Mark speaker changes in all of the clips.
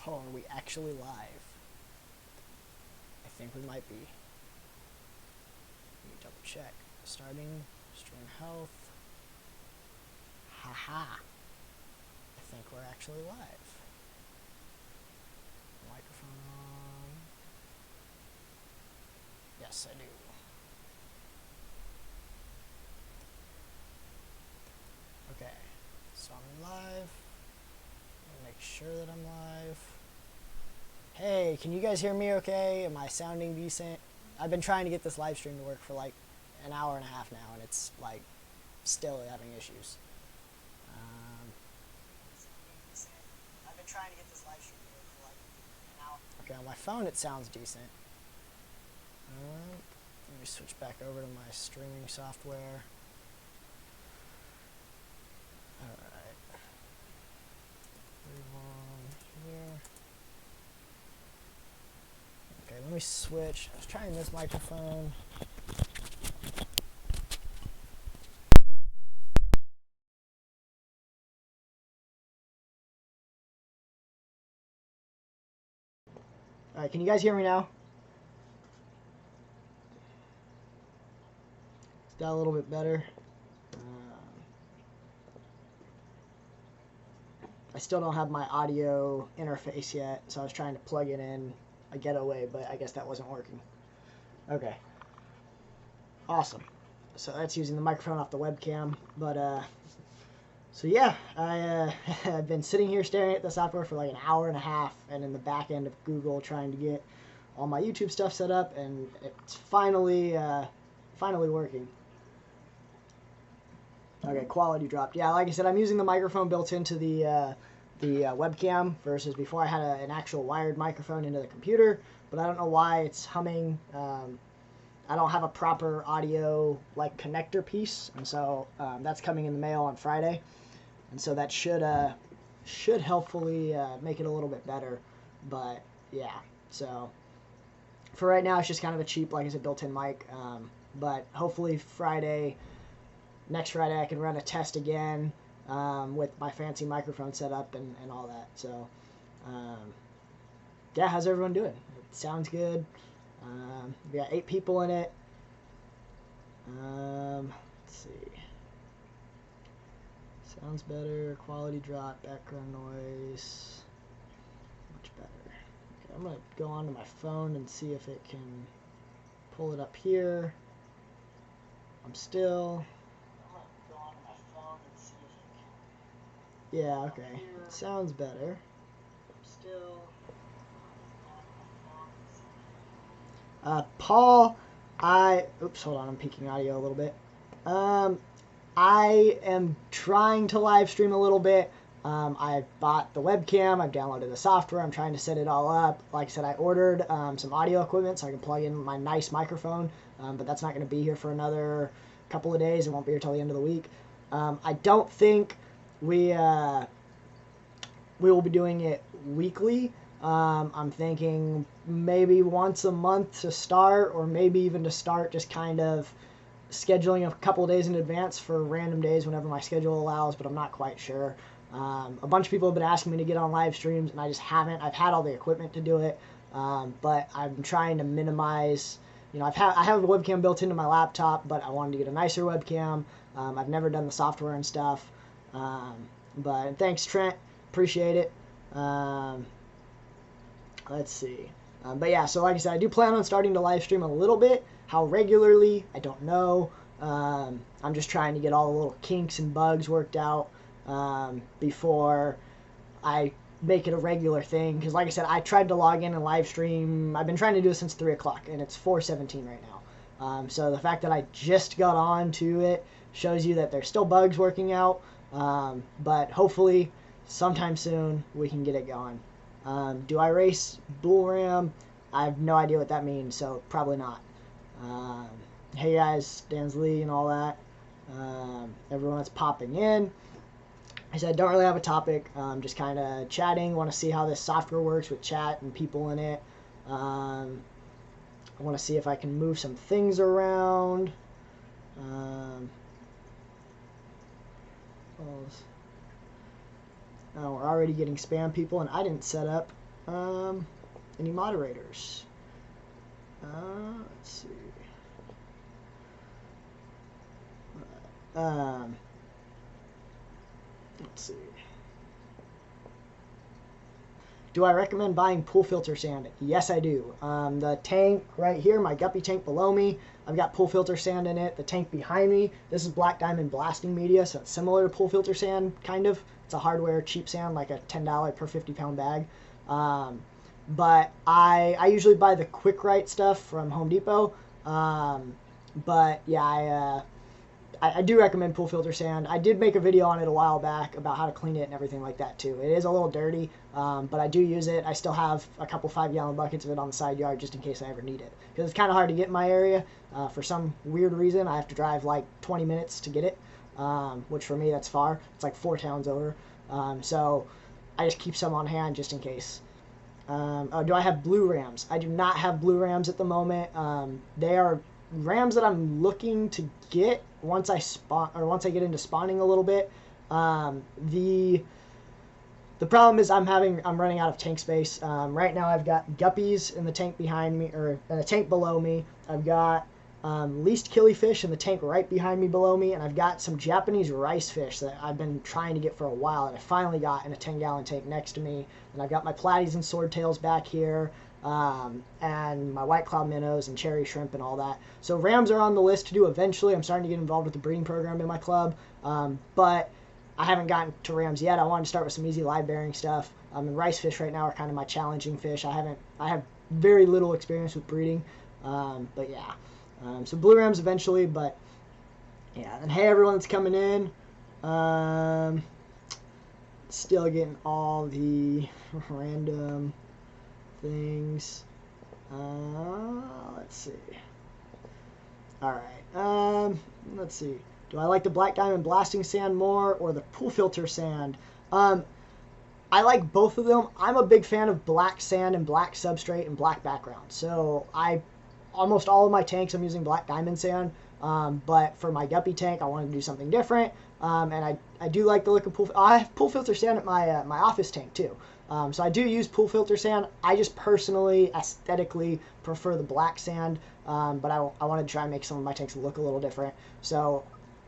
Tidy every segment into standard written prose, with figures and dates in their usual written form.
Speaker 1: Oh, are we actually live? I think we might be. Let me double check. Starting stream health. Haha. I think we're actually live. Microphone on. Yes, I do. Okay, so I'm live. Make sure that I'm live. Hey, can you guys hear me okay? Am I sounding decent? I've been trying to get this live stream to work for like an hour and a half now, and it's like still having issues. I've been trying to get this live stream to work for like an hour. Okay, on my phone it sounds decent. Let me switch back over to my streaming software. Alright. Move on here. Okay, let me switch. I was trying this microphone. Alright, can you guys hear me now? Is that a little bit better? I still don't have my audio interface yet, so I was trying to plug it in a getaway, but I guess that wasn't working. Okay. Awesome. So that's using the microphone off the webcam, but so yeah, I've been sitting here staring at the software for like an hour and a half, and in the back end of Google trying to get all my YouTube stuff set up, and it's finally working. Okay, quality dropped. Yeah, like I said, I'm using the microphone built into the webcam versus before I had an actual wired microphone into the computer, but I don't know why it's humming. I don't have a proper audio like connector piece, and so that's coming in the mail on Friday, and so that should helpfully make it a little bit better. But yeah, so for right now it's just kind of a cheap, like I said, built-in mic, but hopefully next Friday I can run a test again with my fancy microphone setup and all that. So yeah, how's everyone doing? It sounds good. We got 8 people in it. Let's see. Sounds better. Quality drop. Background noise. Much better. Okay, I'm going to go onto my phone and see if it can pull it up here. I'm still... Yeah, okay. It sounds better. Still. Paul, oops, hold on, I'm peaking audio a little bit. I am trying to live stream a little bit. I bought the webcam, I've downloaded the software, I'm trying to set it all up. Like I said, I ordered some audio equipment so I can plug in my nice microphone, but that's not going to be here for another couple of days. It won't be here till the end of the week. I don't think we will be doing it weekly. I'm thinking maybe once a month to start, or maybe even to start just kind of scheduling a couple of days in advance for random days whenever my schedule allows, but I'm not quite sure. A bunch of people have been asking me to get on live streams, and I just haven't. I've had all the equipment to do it, but I'm trying to minimize. I have a webcam built into my laptop, but I wanted to get a nicer webcam. I've never done the software and stuff, but thanks, Trent. Appreciate it. Let's see. But yeah, so like I said, I do plan on starting to live stream a little bit. How regularly, I don't know. I'm just trying to get all the little kinks and bugs worked out before I make it a regular thing. Because like I said, I tried to log in and live stream. I've been trying to do it since 3 o'clock, and it's 4:17 right now. So the fact that I just got on to it shows you that there's still bugs working out. But hopefully sometime soon we can get it going. Do I race bull ram? I have no idea what that means, so probably not. Hey guys, Dan's Lee and all that. Everyone that's popping in. I said I don't really have a topic. Just kind of chatting. Want to see how this software works with chat and people in it. I want to see if I can move some things around. Oh, we're already getting spam people, and I didn't set up Any moderators? Let's see. Let's see. Do I recommend buying pool filter sand? Yes, I do. The tank right here, my guppy tank below me, I've got pool filter sand in it. The tank behind me, this is black diamond blasting media, so it's similar to pool filter sand, kind of. It's a hardware cheap sand, like a $10 per 50-pound bag. But I usually buy the Quick Right stuff from Home Depot. But yeah, I do recommend pool filter sand. I did make a video on it a while back about how to clean it and everything like that too. It is a little dirty, but I do use it. I still have a couple 5-gallon buckets of it on the side yard just in case I ever need it. Because it's kind of hard to get in my area. For some weird reason, I have to drive like 20 minutes to get it, which for me that's far. It's like 4 towns over. So I just keep some on hand just in case. Oh, do I have blue rams? I do not have blue rams at the moment. They are rams that I'm looking to get once I get into spawning a little bit. The problem is I'm running out of tank space. Right now I've got guppies in the tank behind me, or in the tank below me. I've got least killifish in the tank right behind me below me, and I've got some Japanese rice fish that I've been trying to get for a while that I finally got in a 10-gallon tank next to me. And I've got my platies and swordtails back here, and my white cloud minnows and cherry shrimp and all that. So rams are on the list to do eventually. I'm starting to get involved with the breeding program in my club, but I haven't gotten to rams yet. I wanted to start with some easy live bearing stuff. And rice fish right now are kind of my challenging fish. I have very little experience with breeding, but yeah. So blue rams eventually, but yeah. And hey, everyone that's coming in. Still getting all the random things. Let's see. All right. Let's see. Do I like the black diamond blasting sand more or the pool filter sand? I like both of them. I'm a big fan of black sand and black substrate and black background. So almost all of my tanks I'm using black diamond sand. But for my guppy tank, I wanted to do something different. And I do like the look of pool. I have pool filter sand at my office tank too. So I do use pool filter sand. I just personally, aesthetically prefer the black sand. But I wanted to try and make some of my tanks look a little different. So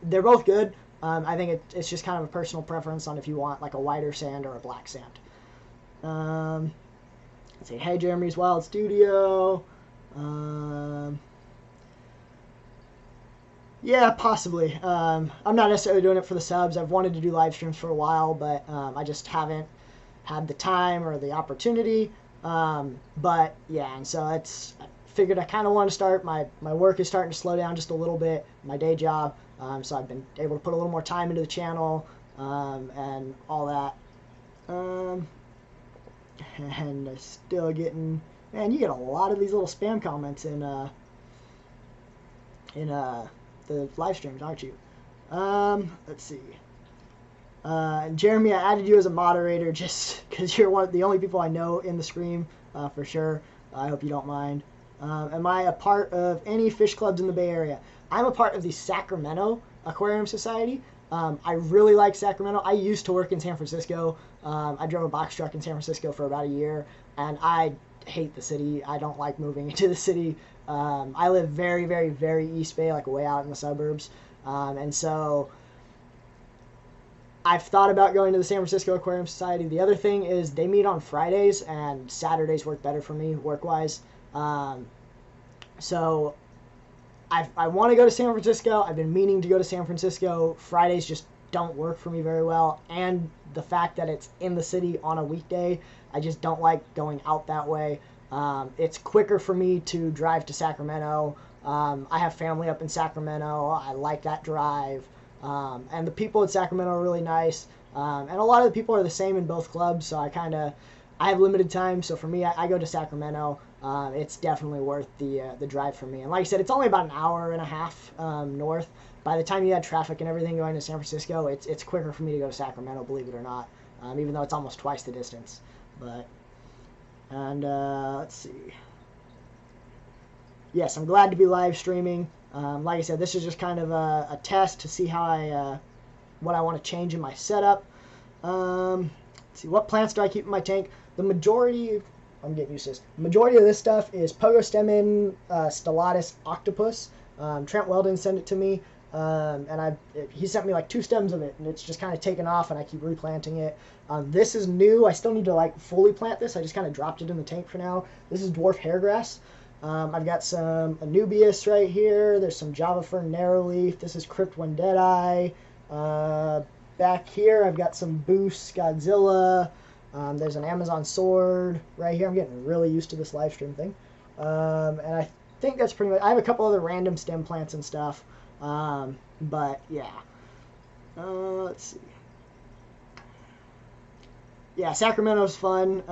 Speaker 1: they're both good. I think it's just kind of a personal preference on if you want like a whiter sand or a black sand. Let's see. Hey, Jeremy's Wild Studio. Yeah, possibly. I'm not necessarily doing it for the subs. I've wanted to do live streams for a while, but I just haven't had the time or the opportunity. But yeah, and so I figured I kind of want to start. My work is starting to slow down just a little bit, my day job. So I've been able to put a little more time into the channel and all that. And still getting, man, you get a lot of these little spam comments in the live streams, aren't you? Let's see. Jeremy, I added you as a moderator just because you're one of the only people I know in the stream, for sure. I hope you don't mind. Am I a part of any fish clubs in the Bay Area? I'm a part of the Sacramento Aquarium Society. I really like Sacramento. I used to work in San Francisco. I drove a box truck in San Francisco for about a year, and I hate the city. I don't like moving into the city. I live very, very, very East Bay, like way out in the suburbs. And so I've thought about going to the San Francisco Aquarium Society. The other thing is they meet on Fridays, and Saturdays work better for me work-wise. So I want to go to San Francisco. I've been meaning to go to San Francisco. Fridays just don't work for me very well. And the fact that it's in the city on a weekday, I just don't like going out that way. It's quicker for me to drive to Sacramento. I have family up in Sacramento. I like that drive. And the people at Sacramento are really nice. And a lot of the people are the same in both clubs, so I have limited time. So for me, I go to Sacramento. It's definitely worth the drive for me. And like I said, it's only about an hour and a half north. By the time you add traffic and everything going to San Francisco, it's quicker for me to go to Sacramento, believe it or not, even though it's almost twice the distance. Let's see. Yes, I'm glad to be live streaming. Like I said, this is just kind of a test to see how what I want to change in my setup. let's see, what plants do I keep in my tank? The majority, I'm getting used to this. The majority of this stuff is Pogostemon stellatus octopus. Trent Weldon sent it to me, and he sent me like 2 stems of it, and it's just kind of taken off, and I keep replanting it. This is new. I still need to like fully plant this. I just kind of dropped it in the tank for now. This is dwarf hairgrass. I've got some Anubias right here. There's some Java Fern Narrowleaf. This is Crypt One Deadeye. Back here, I've got some Boost Godzilla. There's an Amazon Sword right here. I'm getting really used to this live stream thing. And I think that's pretty much. I have a couple other random stem plants and stuff. But yeah. Let's see. Yeah, Sacramento's fun.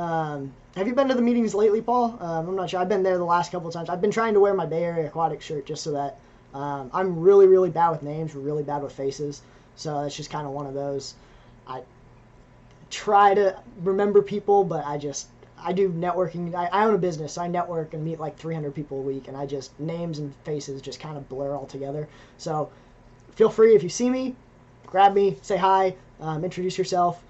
Speaker 1: Have you been to the meetings lately, Paul? I'm not sure. I've been there the last couple of times. I've been trying to wear my Bay Area Aquatics shirt just so that I'm really, really bad with names, really bad with faces. So it's just kind of one of those. I try to remember people, but I do networking. I own a business, so I network and meet like 300 people a week, and names and faces just kind of blur all together. So feel free, if you see me, grab me, say hi, introduce yourself.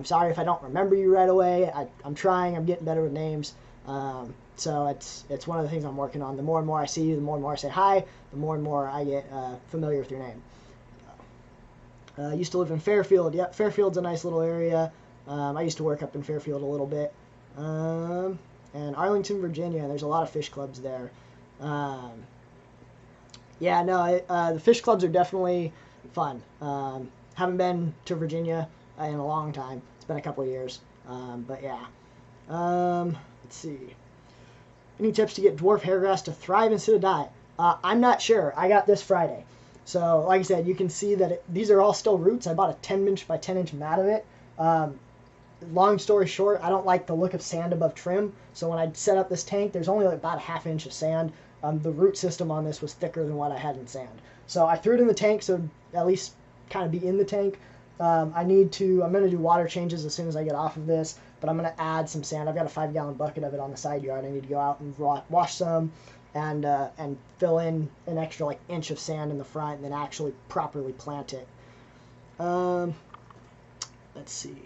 Speaker 1: Sorry if I don't remember you right away. I'm trying. I'm getting better with names. So it's one of the things I'm working on. The more and more I see you, the more and more I say hi, the more and more I get familiar with your name. I used to live in Fairfield. Yep, Fairfield's a nice little area. I used to work up in Fairfield a little bit. And Arlington, Virginia. There's a lot of fish clubs there. Yeah, no, the fish clubs are definitely fun. Haven't been to Virginia in a long time. It's been a couple of years. But yeah. Let's see. Any tips to get dwarf hairgrass to thrive instead of die? I'm not sure. I got this Friday. So, like I said, you can see that these are all still roots. I bought a 10-inch by 10-inch mat of it. Long story short, I don't like the look of sand above trim. So when I set up this tank, there's only like about a ½ inch of sand. The root system on this was thicker than what I had in sand. So I threw it in the tank so at least kind of be in the tank. I'm going to do water changes as soon as I get off of this, but I'm going to add some sand. I've got a 5-gallon bucket of it on the side yard. I need to go out and wash some and fill in an extra like inch of sand in the front and then actually properly plant it. Let's see.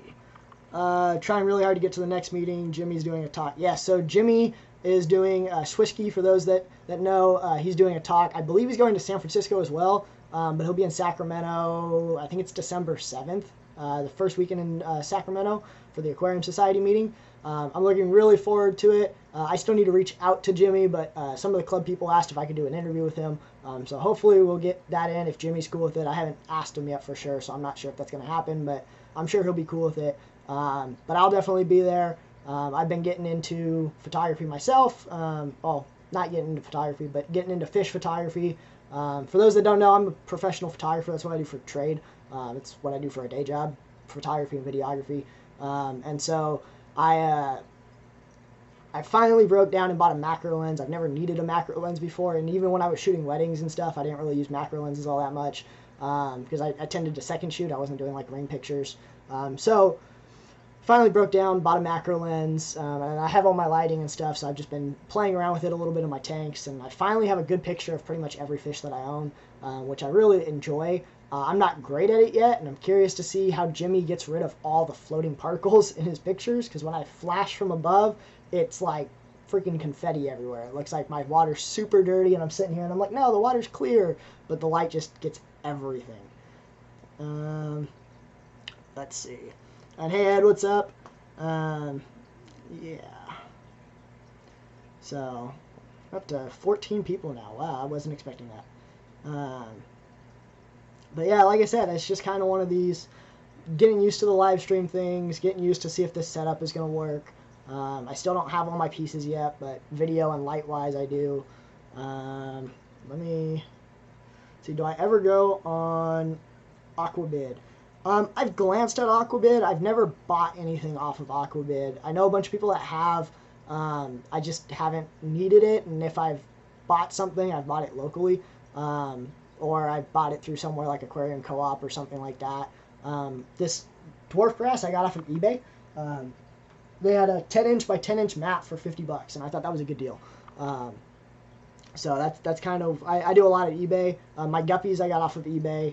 Speaker 1: Trying really hard to get to the next meeting. Jimmy's doing a talk. Yeah, so Jimmy is doing Swisky, for those that know. He's doing a talk. I believe he's going to San Francisco as well, but he'll be in Sacramento. I think it's December 7th, the first weekend in Sacramento for the Aquarium Society meeting. I'm looking really forward to it. I still need to reach out to Jimmy, but some of the club people asked if I could do an interview with him. So hopefully we'll get that in if Jimmy's cool with it. I haven't asked him yet for sure, so I'm not sure if that's going to happen, but I'm sure he'll be cool with it. But I'll definitely be there. I've been getting into photography myself. Well, not getting into photography, but getting into fish photography. For those that don't know, I'm a professional photographer. That's what I do for trade. It's what I do for a day job, photography and videography. And so I finally broke down and bought a macro lens. I've never needed a macro lens before, and even when I was shooting weddings and stuff, I didn't really use macro lenses all that much because I tended to second shoot. I wasn't doing like ring pictures. So finally broke down, bought a macro lens, and I have all my lighting and stuff, so I've just been playing around with it a little bit in my tanks, and I finally have a good picture of pretty much every fish that I own, which I really enjoy. I'm not great at it yet, and I'm curious to see how Jimmy gets rid of all the floating particles in his pictures, because when I flash from above, it's like freaking confetti everywhere. It looks like my water's super dirty, and I'm sitting here, and I'm like, no, the water's clear, but the light just gets everything. Let's see. And hey Ed, what's up? Yeah. So, up to 14 people now. Wow, I wasn't expecting that. But yeah, like I said, it's just kind of one of these getting used to the live stream things, getting used to see if this setup is going to work. I still don't have all my pieces yet, but video and light-wise I do. Let me see, do I ever go on Aquabid? I've glanced at Aquabid. I've never bought anything off of Aquabid. I know a bunch of people that have. I just haven't needed it, and if I've bought something, I've bought it locally, or I've bought it through somewhere like Aquarium Co-op or something like that. This dwarf grass I got off of eBay. They had a 10-inch by 10-inch mat for $50, and I thought that was a good deal. So that's kind of, I do a lot of eBay. My guppies I got off of eBay.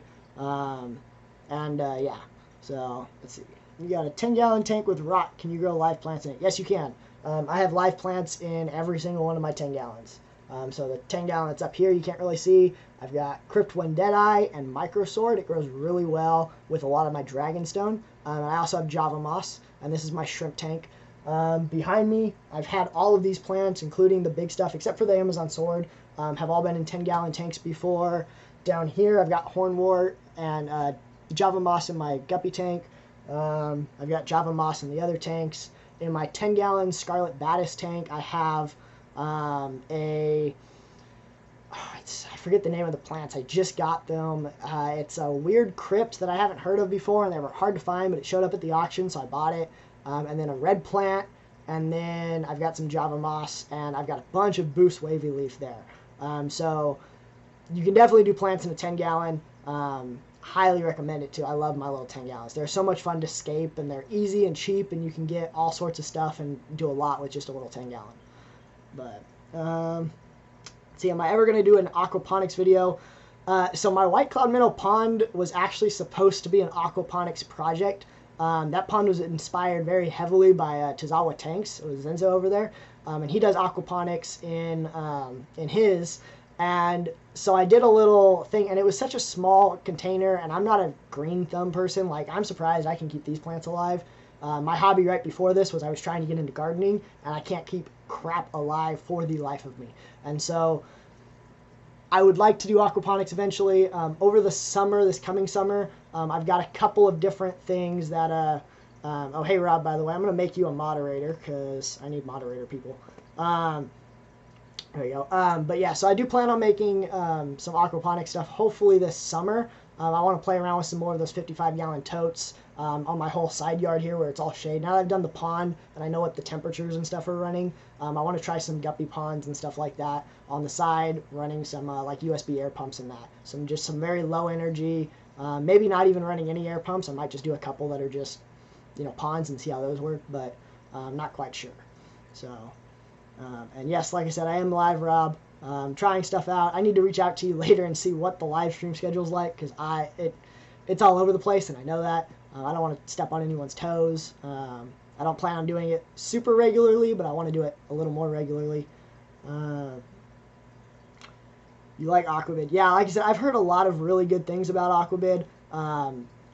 Speaker 1: Yeah, so let's see. You got a 10-gallon tank with rock. Can you grow live plants in it? Yes, you can. I have live plants in every single one of my 10 gallons. So the 10 gallon that's up here, you can't really see. I've got Cryptwind Deadeye and Microsword. It grows really well with a lot of my Dragonstone. I also have Java Moss, and this is my shrimp tank. Behind me, I've had all of these plants, including the big stuff, except for the Amazon Sword, have all been in 10-gallon tanks before. Down here, I've got Hornwort and Java Moss in my guppy tank. I've got Java Moss in the other tanks. In my 10-gallon Scarlet Batis tank, I have I forget the name of the plants. I just got them. It's a weird crypt that I haven't heard of before, and they were hard to find, but it showed up at the auction, so I bought it. And then a red plant, and then I've got some Java Moss, and I've got a bunch of Boost Wavy Leaf there. So you can definitely do plants in a 10-gallon. Highly recommend it too. I love my little 10 gallons. They're so much fun to scape, and they're easy and cheap, and you can get all sorts of stuff and do a lot with just a little 10 gallon. But let's see, am I ever going to do an aquaponics video? So my White Cloud Minnow pond was actually supposed to be an aquaponics project. That pond was inspired very heavily by Tazawa Tanks. It was Zenzo over there, and he does aquaponics in his. And so I did a little thing, and it was such a small container, and I'm not a green thumb person. Like, I'm surprised I can keep these plants alive. My hobby right before this was I was trying to get into gardening, and I can't keep crap alive for the life of me. And so I would like to do aquaponics eventually. Over the summer, this coming summer, I've got a couple of different things that, oh, hey, Rob, by the way, I'm going to make you a moderator because I need moderator people. There you go. But yeah, so I do plan on making some aquaponic stuff hopefully this summer. I want to play around with some more of those 55-gallon totes on my whole side yard here where it's all shade. Now that I've done the pond and I know what the temperatures and stuff are running, I want to try some guppy ponds and stuff like that on the side, running some like USB air pumps and that. Just some very low energy, maybe not even running any air pumps. I might just do a couple that are just, ponds and see how those work, but I'm not quite sure. So... and yes, like I said, I am live, Rob. Trying stuff out. I need to reach out to you later and see what the live stream schedule is like, because it's all over the place, and I know that. I don't want to step on anyone's toes. I don't plan on doing it super regularly, but I want to do it a little more regularly. You like Aquabid? Yeah, like I said, I've heard a lot of really good things about Aquabid.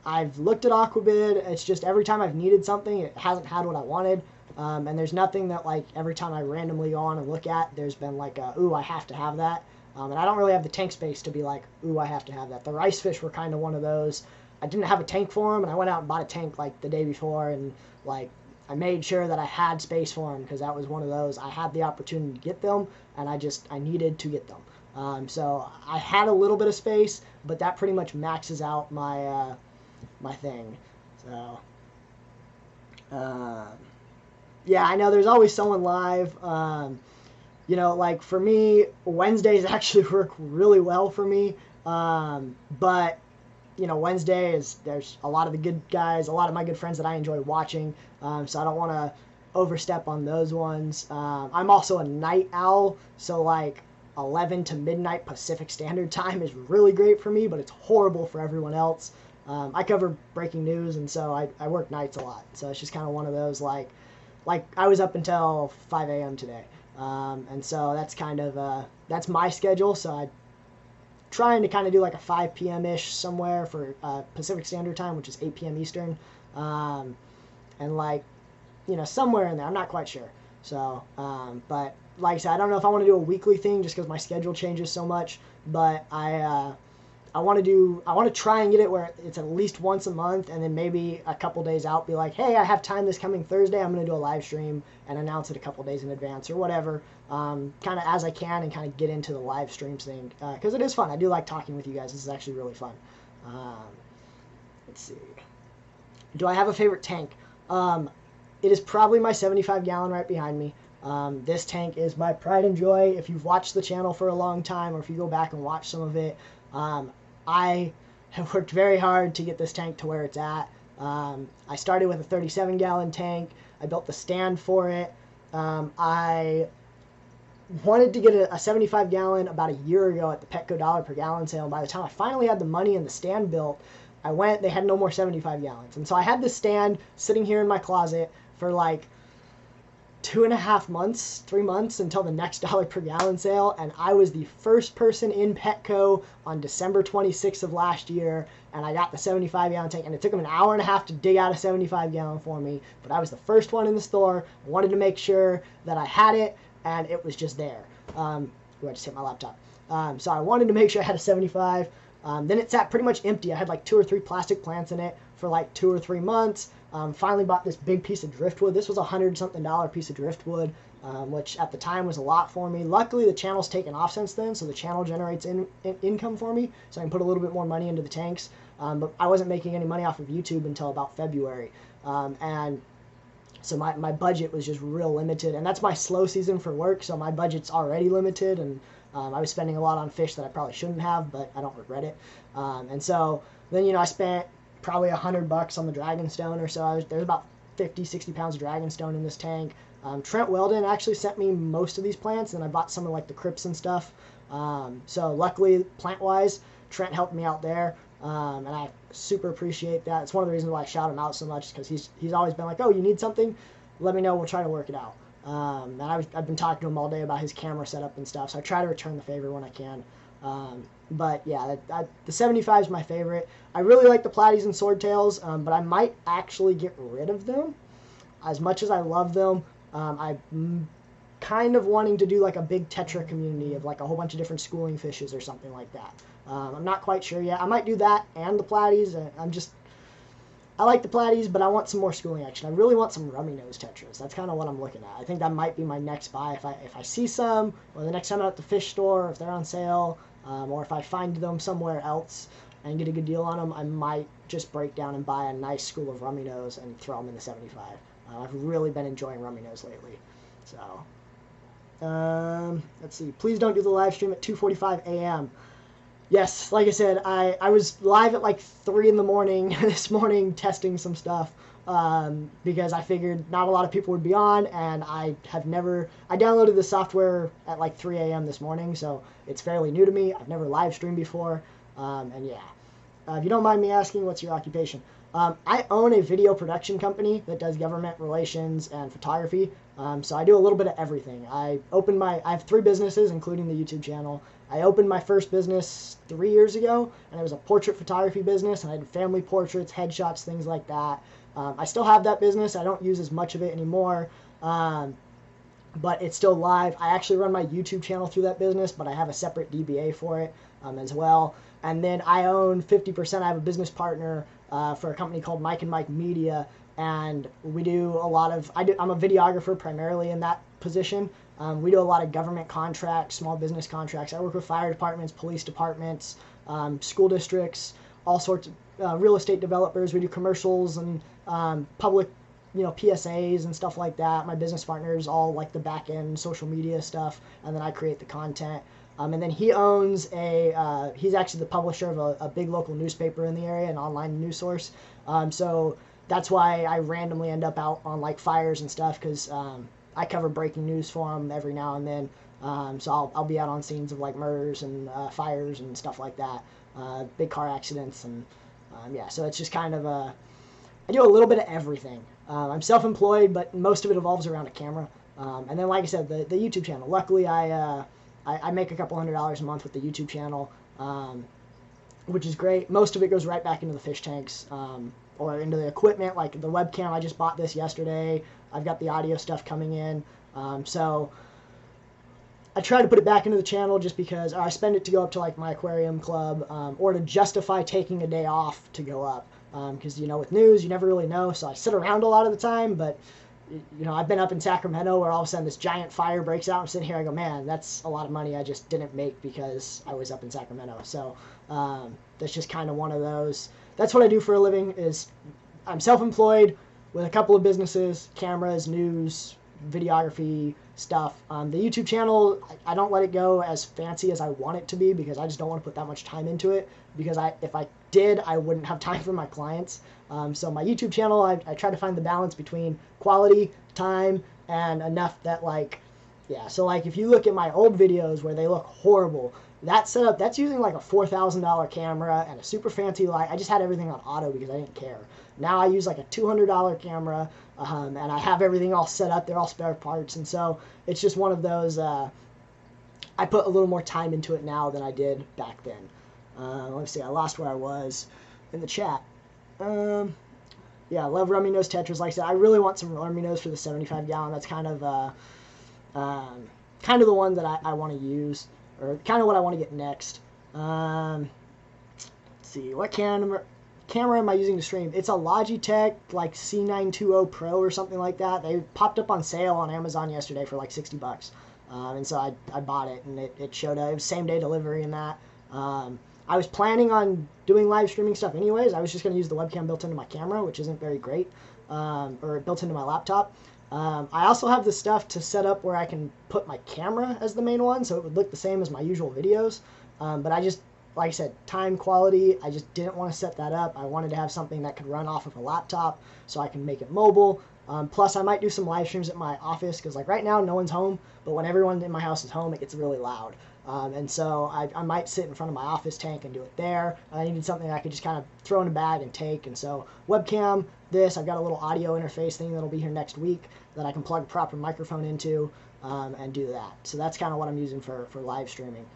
Speaker 1: I've looked at Aquabid. It's just every time I've needed something, it hasn't had what I wanted. And there's nothing that, like, every time I randomly go on and look at, there's been like, ooh, I have to have that. And I don't really have the tank space to be like, ooh, I have to have that. The rice fish were kind of one of those. I didn't have a tank for them, and I went out and bought a tank, like, the day before, and, like, I made sure that I had space for them, because that was one of those. I had the opportunity to get them, and I needed to get them. So I had a little bit of space, but that pretty much maxes out my, my thing. So, yeah, I know there's always someone live. Like for me, Wednesdays actually work really well for me. But, Wednesday there's a lot of the good guys, a lot of my good friends that I enjoy watching. So I don't want to overstep on those ones. I'm also a night owl, so like 11 to midnight Pacific Standard Time is really great for me, but it's horrible for everyone else. I cover breaking news, and so I work nights a lot. So it's just kind of one of those, like I was up until 5 a.m. today. And so that's kind of, that's my schedule. So I'm trying to kind of do like a 5 p.m.-ish somewhere for Pacific Standard Time, which is 8 p.m. Eastern. And like, somewhere in there. I'm not quite sure. So, but like I said, I don't know if I want to do a weekly thing just because my schedule changes so much. But I want to try and get it where it's at least once a month, and then maybe a couple days out be like, hey, I have time this coming Thursday, I'm going to do a live stream and announce it a couple days in advance or whatever, kind of as I can, and kind of get into the live streams thing, because it is fun. I do like talking with you guys. This is actually really fun. Let's see. Do I have a favorite tank? It is probably my 75-gallon right behind me. This tank is my pride and joy. If you've watched the channel for a long time, or if you go back and watch some of it, I have worked very hard to get this tank to where it's at. I started with a 37-gallon tank. I built the stand for it. I wanted to get a 75-gallon about a year ago at the Petco $1 per gallon sale. And by the time I finally had the money and the stand built, I went, they had no more 75 gallons. And so I had this stand sitting here in my closet for like 2.5 months, 3 months until the next dollar per gallon sale. And I was the first person in Petco on December 26th of last year. And I got the 75 gallon tank, and it took them an hour and a half to dig out a 75 gallon for me. But I was the first one in the store. I wanted to make sure that I had it, and it was just there. I just hit my laptop. So I wanted to make sure I had a 75. Then it sat pretty much empty. I had like 2 or 3 plastic plants in it for like 2 or 3 months. Finally bought this big piece of driftwood. This was $100-something piece of driftwood, which at the time was a lot for me. Luckily, the channel's taken off since then, so the channel generates income for me, so I can put a little bit more money into the tanks. But I wasn't making any money off of YouTube until about February. And so my budget was just real limited. And that's my slow season for work, so my budget's already limited. And I was spending a lot on fish that I probably shouldn't have, but I don't regret it. And so then, I spent probably $100 on the Dragonstone or so. There's about 50-60 pounds of Dragonstone in this tank. Trent Weldon actually sent me most of these plants, and I bought some of like the crypts and stuff. So luckily, plant-wise, Trent helped me out there, and I super appreciate that. It's one of the reasons why I shout him out so much, because he's always been like, oh, you need something? Let me know. We'll try to work it out. And I've been talking to him all day about his camera setup and stuff, so I try to return the favor when I can. But yeah, the 75 is my favorite. I really like the platies and swordtails, but I might actually get rid of them. As much as I love them, I'm kind of wanting to do like a big tetra community of like a whole bunch of different schooling fishes or something like that. I'm not quite sure yet. I might do that and the platies. I like the platies, but I want some more schooling action. I really want some rummy nose tetras. That's kind of what I'm looking at. I think that might be my next buy if I see some, or the next time I'm at the fish store, or if they're on sale, or if I find them somewhere else and get a good deal on them, I might just break down and buy a nice school of rummy nose and throw them in the 75. I've really been enjoying rummy nose lately. So, let's see. Please don't do the live stream at 2:45 a.m. Yes, like I said, I was live at like 3 in the morning this morning testing some stuff, because I figured not a lot of people would be on, and I downloaded the software at like 3 a.m. this morning, so it's fairly new to me. I've never live streamed before, and yeah. If you don't mind me asking, what's your occupation? I own a video production company that does government relations and photography, so I do a little bit of everything. I have 3 businesses, including the YouTube channel. I opened my first business 3 years ago, and it was a portrait photography business, and I did family portraits, headshots, things like that. I still have that business. I don't use as much of it anymore, but it's still live. I actually run my YouTube channel through that business, but I have a separate DBA for it as well. And then I own 50%. I have a business partner for a company called Mike and Mike Media, and we do a lot of, I'm a videographer primarily in that position. We do a lot of government contracts, small business contracts. I work with fire departments, police departments, school districts, all sorts of real estate developers. We do commercials and public, PSAs and stuff like that. My business partners all like the back end social media stuff, and then I create the content. And then he owns he's actually the publisher of a big local newspaper in the area, an online news source. So that's why I randomly end up out on like fires and stuff, because I cover breaking news for him every now and then. So I'll be out on scenes of like murders and fires and stuff like that, big car accidents, and yeah. So it's just kind of I do a little bit of everything. I'm self-employed, but most of it evolves around a camera. And then, like I said, the YouTube channel. Luckily, I make a couple $100s a month with the YouTube channel, which is great. Most of it goes right back into the fish tanks, or into the equipment, like the webcam. I just bought this yesterday. I've got the audio stuff coming in. So I try to put it back into the channel just because I spend it to go up to like my aquarium club, or to justify taking a day off to go up. Because, with news, you never really know. So I sit around a lot of the time, but I've been up in Sacramento where all of a sudden this giant fire breaks out. I'm sitting here, I go, man, that's a lot of money I just didn't make because I was up in Sacramento. So that's just kind of one of those. That's what I do for a living. Is I'm self-employed with a couple of businesses, cameras, news, videography stuff. The YouTube channel, I don't let it go as fancy as I want it to be, because I just don't want to put that much time into it, because if I did, I wouldn't have time for my clients. So my YouTube channel, I try to find the balance between quality, time, and enough that, like, yeah. So like if you look at my old videos where they look horrible, that setup, that's using like a $4,000 camera and a super fancy light. I just had everything on auto because I didn't care. Now I use like a $200 camera, and I have everything all set up. They're all spare parts, and so it's just one of those. I put a little more time into it now than I did back then. Let me see. I lost where I was in the chat. Yeah, I love Rummy Nose Tetras. Like I said, I really want some Rummy Nose for the 75 gallon. That's kind of the one that I want to use, or kind of what I want to get next. Let's see, what camera am I using to stream? It's a Logitech like C920 Pro or something like that. They popped up on sale on Amazon yesterday for like $60. And so I bought it, and it showed it was same day delivery and that. I was planning on doing live streaming stuff anyways. I was just going to use the webcam built into my camera, which isn't very great, or built into my laptop. I also have the stuff to set up where I can put my camera as the main one, so it would look the same as my usual videos. But I just, like I said, time quality, I just didn't want to set that up. I wanted to have something that could run off of a laptop so I can make it mobile. Plus, I might do some live streams at my office because, like, right now, no one's home. But when everyone in my house is home, it gets really loud. And so I might sit in front of my office tank and do it there. I needed something I could just kind of throw in a bag and take. And so webcam, I've got a little audio interface thing that'll be here next week that I can plug a proper microphone into and do that. So that's kind of what I'm using for live streaming.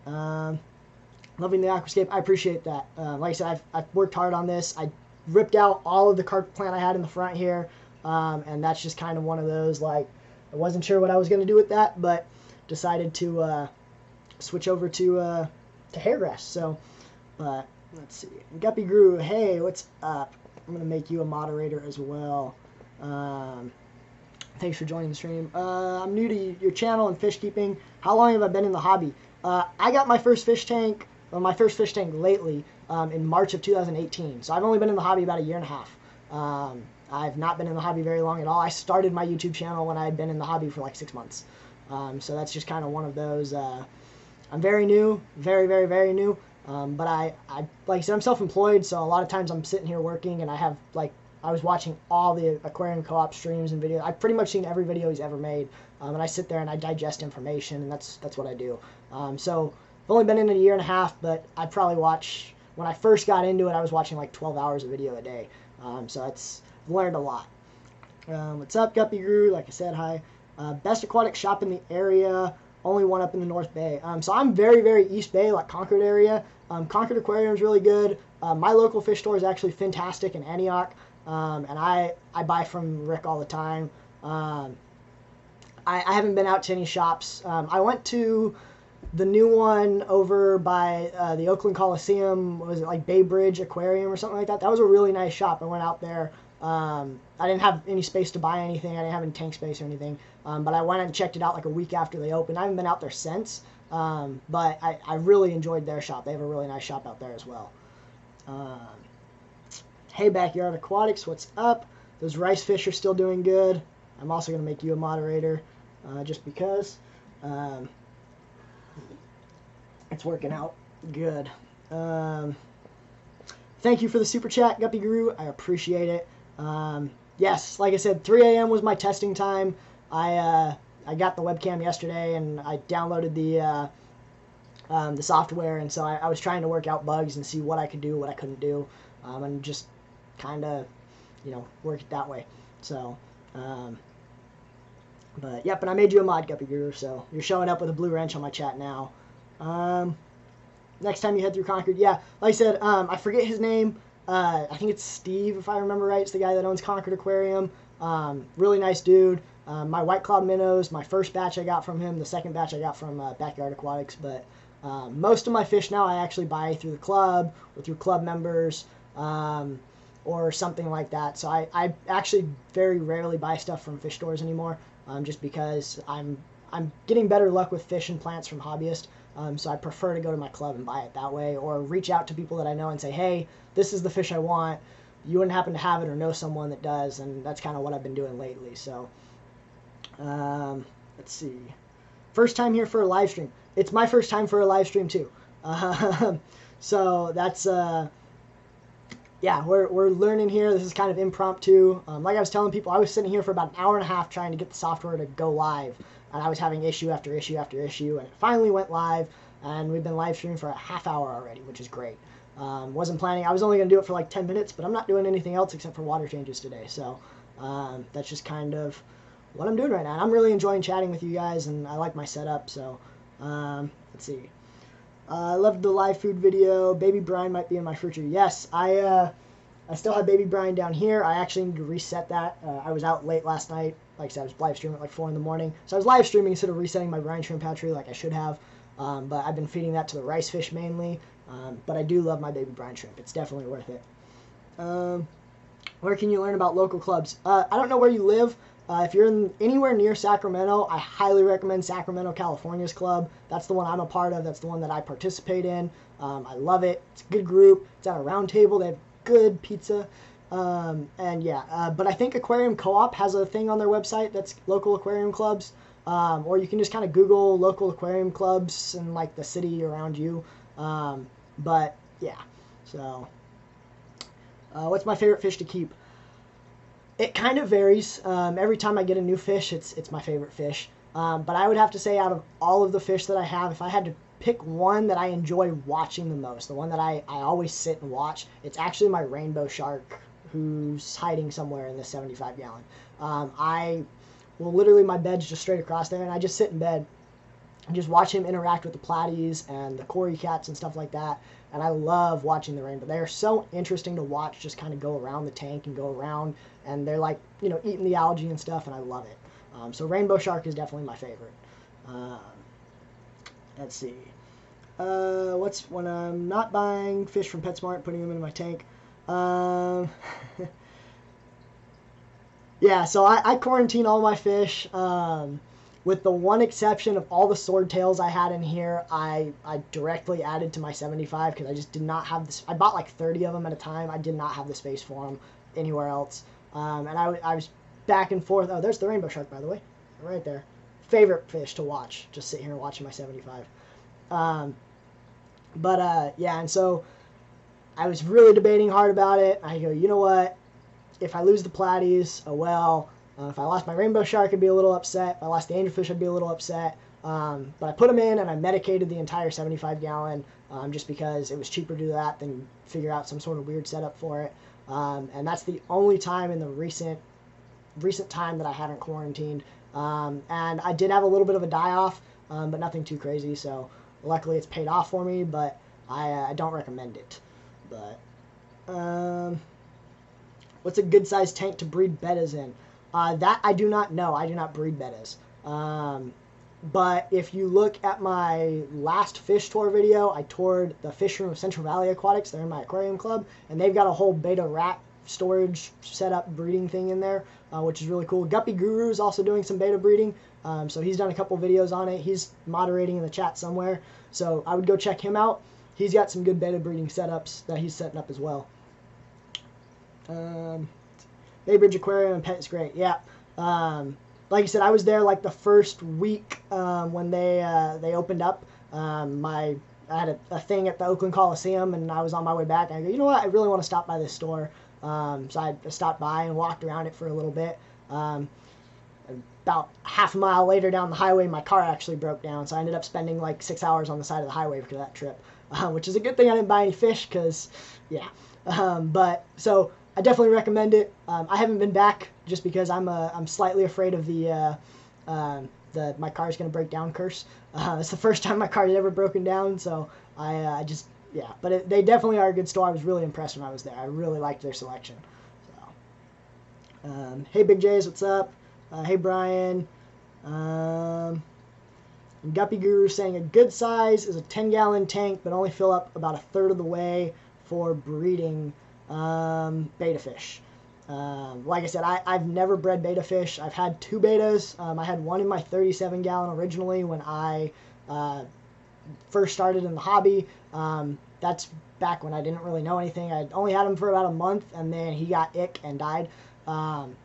Speaker 1: Loving the aquascape. I appreciate that. Like I said, I've worked hard on this. I ripped out all of the carpet plant I had in the front here. And that's just kind of one of those, like, I wasn't sure what I was going to do with that, but decided to switch over to hairgrass. So, but let's see. Guppy Grew, hey, what's up? I'm going to make you a moderator as well. Thanks for joining the stream. I'm new to your channel and fish keeping. How long have I been in the hobby? I got my first fish tank lately in March of 2018. So I've only been in the hobby about a year and a half. I've not been in the hobby very long at all. I started my YouTube channel when I had been in the hobby for like 6 months. So that's just kind of one of those, I'm very new, very, very, very new. But I like I said, I'm self-employed, so a lot of times I'm sitting here working, and I was watching all the Aquarium Co-op streams and videos. I've pretty much seen every video he's ever made. And I sit there and I digest information, and that's what I do. So I've only been in a year and a half, but I probably watch, when I first got into it, I was watching like 12 hours of video a day. So I've learned a lot. What's up, Guppy Grew? Like I said, hi. Best aquatic shop in the area, only one up in the North Bay. So I'm very, very East Bay, like Concord area. Concord Aquarium is really good. My local fish store is actually fantastic in Antioch, and I buy from Rick all the time. I haven't been out to any shops. I went to the new one over by the Oakland Coliseum. Was it like Bay Bridge Aquarium or something like that? That was a really nice shop. I went out there. I didn't have any space to buy anything. I didn't have any tank space or anything. But I went and checked it out like a week after they opened. I haven't been out there since. But I really enjoyed their shop. They have a really nice shop out there as well. Hey, Backyard Aquatics, what's up? Those rice fish are still doing good. I'm also going to make you a moderator just because. It's working out good. Thank you for the super chat, Guppy Guru. I appreciate it. Yes, like I said, 3 a.m. was my testing time. I got the webcam yesterday, and I downloaded the software, and so I was trying to work out bugs and see what I could do, what I couldn't do, and just kind of, work it that way. So, but yep, and I made you a mod, Guppy Guru, so you're showing up with a blue wrench on my chat now. Next time you head through Concord, yeah, like I said, I forget his name. I think it's Steve, if I remember right. It's the guy that owns Concord Aquarium. Really nice dude. My White Cloud minnows, my first batch I got from him. The second batch I got from Backyard Aquatics. But most of my fish now I actually buy through the club or through club members or something like that. So I actually very rarely buy stuff from fish stores anymore, just because I'm getting better luck with fish and plants from hobbyists. So I prefer to go to my club and buy it that way, or reach out to people that I know and say, hey, this is the fish I want. You wouldn't happen to have it or know someone that does, and that's kind of what I've been doing lately. So, let's see. First time here for a live stream. It's my first time for a live stream too. So that's, yeah, we're learning here. This is kind of impromptu. Like I was telling people, I was sitting here for about an hour and a half trying to get the software to go live. And I was having issue after issue after issue, and it finally went live. and we've been live streaming for a half hour already, which is great. Wasn't planning. I was only going to do it for like 10 minutes, but I'm not doing anything else except for water changes today. So that's just kind of what I'm doing right now. And I'm really enjoying chatting with you guys, and I like my setup. So let's see. I loved the live food video. Baby brine might be in my future. Yes, I still have baby brine down here. I actually need to reset that. I was out late last night. Like I said, I was live streaming at like 4 in the morning. So I was live streaming instead of resetting my brine shrimp hatchery like I should have. But I've been feeding that to the rice fish mainly. But I do love my baby brine shrimp. It's definitely worth it. Where can you learn about local clubs? I don't know where you live. If you're anywhere near Sacramento, I highly recommend Sacramento, California's club. That's the one I'm a part of. That's the one that I participate in. I love it. It's a good group. It's at a round table. They have good pizza. And yeah, but I think Aquarium Co-op has a thing on their website that's local aquarium clubs. Or you can just kind of Google local aquarium clubs in like the city around you. But yeah, so what's my favorite fish to keep? It kind of varies. Every time I get a new fish, it's my favorite fish. But I would have to say out of all of the fish that I have, if I had to pick one that I enjoy watching the most, the one that I always sit and watch, it's actually my rainbow shark who's hiding somewhere in this 75 gallon. Well, literally my bed's just straight across there, and I just sit in bed and just watch him interact with the platies and the cory cats and stuff like that. And I love watching the rainbow. They are so interesting to watch, just kind of go around the tank and go around, and they're like, you know, eating the algae and stuff, and I love it. So rainbow shark is definitely my favorite. Let's see. What's when I'm not buying fish from PetSmart, putting them in my tank? Yeah, so I quarantine all my fish. With the one exception of all the swordtails I had in here, I directly added to my 75 because I just did not have this. I bought like 30 of them at a time. I did not have the space for them anywhere else. And I was back and forth. Oh, there's the rainbow shark, by the way. Right there. Favorite fish to watch. Just sit here and watching my 75. Yeah, and so I was really debating hard about it. I go, you know what? If I lose the platies, oh well. If I lost my rainbow shark, I'd be a little upset. If I lost the angelfish, I'd be a little upset. But I put them in, and I medicated the entire 75 gallon just because it was cheaper to do that than figure out some sort of weird setup for it. And that's the only time in the recent time that I haven't quarantined. And I did have a little bit of a die-off, but nothing too crazy. So luckily it's paid off for me, but I don't recommend it. But what's a good-sized tank to breed bettas in? That I do not know. I do not breed bettas. But if you look at my last fish tour video, I toured the fish room of Central Valley Aquatics. They're in my aquarium club, and they've got a whole beta rat storage setup breeding thing in there, which is really cool. Guppy Guru is also doing some beta breeding, so he's done a couple videos on it. He's moderating in the chat somewhere, so I would go check him out. He's got some good beta breeding setups that he's setting up as well. Bay Bridge Aquarium and Pet is great. Yeah. Like I said, I was there like the first week when they opened up. I had a thing at the Oakland Coliseum, and I was on my way back. And I go, you know what? I really want to stop by this store. So I stopped by and walked around it for a little bit. About half a mile later down the highway, my car actually broke down. So I ended up spending like 6 hours on the side of the highway for that trip, which is a good thing I didn't buy any fish because, yeah. But so I definitely recommend it. I haven't been back just because I'm slightly afraid of the my car is going to break down curse. It's the first time my car has ever broken down, so I just, yeah. But they definitely are a good store. I was really impressed when I was there. I really liked their selection. So, hey Big J's, what's up? Hey Brian. Guppy Guru saying a good size is a 10-gallon tank, but only fill up about a third of the way for breeding beta fish. Like I said, I've never bred beta fish. I've had 2 betas. I had one in my 37 gallon originally when I first started in the hobby. That's back when I didn't really know anything. I'd only had him for about a month, and then he got ick and died from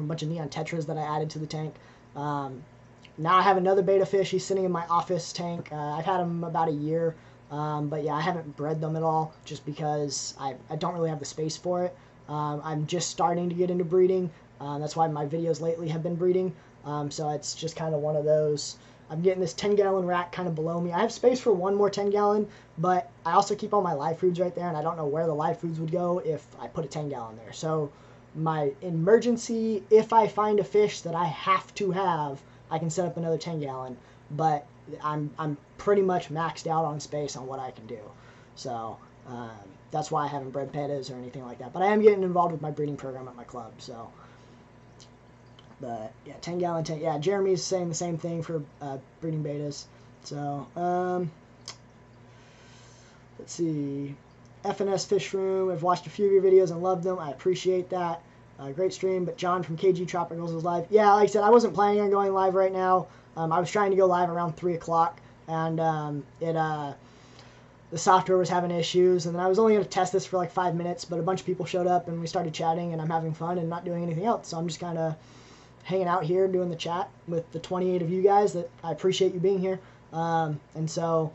Speaker 1: a bunch of neon tetras that I added to the tank. Now I have another beta fish. He's sitting in my office tank. I've had him about a year. But yeah, I haven't bred them at all just because I don't really have the space for it. I'm just starting to get into breeding. That's why my videos lately have been breeding. So it's just kind of one of those. I'm getting this 10-gallon rack kind of below me. I have space for one more 10-gallon, but I also keep all my live foods right there, and I don't know where the live foods would go if I put a 10-gallon there. So my emergency, if I find a fish that I have to have, I can set up another 10-gallon, but I'm pretty much maxed out on space on what I can do. So that's why I haven't bred pettas or anything like that. But I am getting involved with my breeding program at my club. So, but yeah, 10-gallon tank. Yeah, Jeremy's saying the same thing for breeding betas. So let's see. FNS Fish Room. I've watched a few of your videos and loved them. I appreciate that. Great stream. But John from KG Tropicals is live. Yeah, like I said, I wasn't planning on going live right now. I was trying to go live around 3 o'clock, and the software was having issues, and then I was only going to test this for like 5 minutes, but a bunch of people showed up, and we started chatting, and I'm having fun and not doing anything else. So I'm just kind of hanging out here doing the chat with the 28 of you guys that I appreciate you being here. And so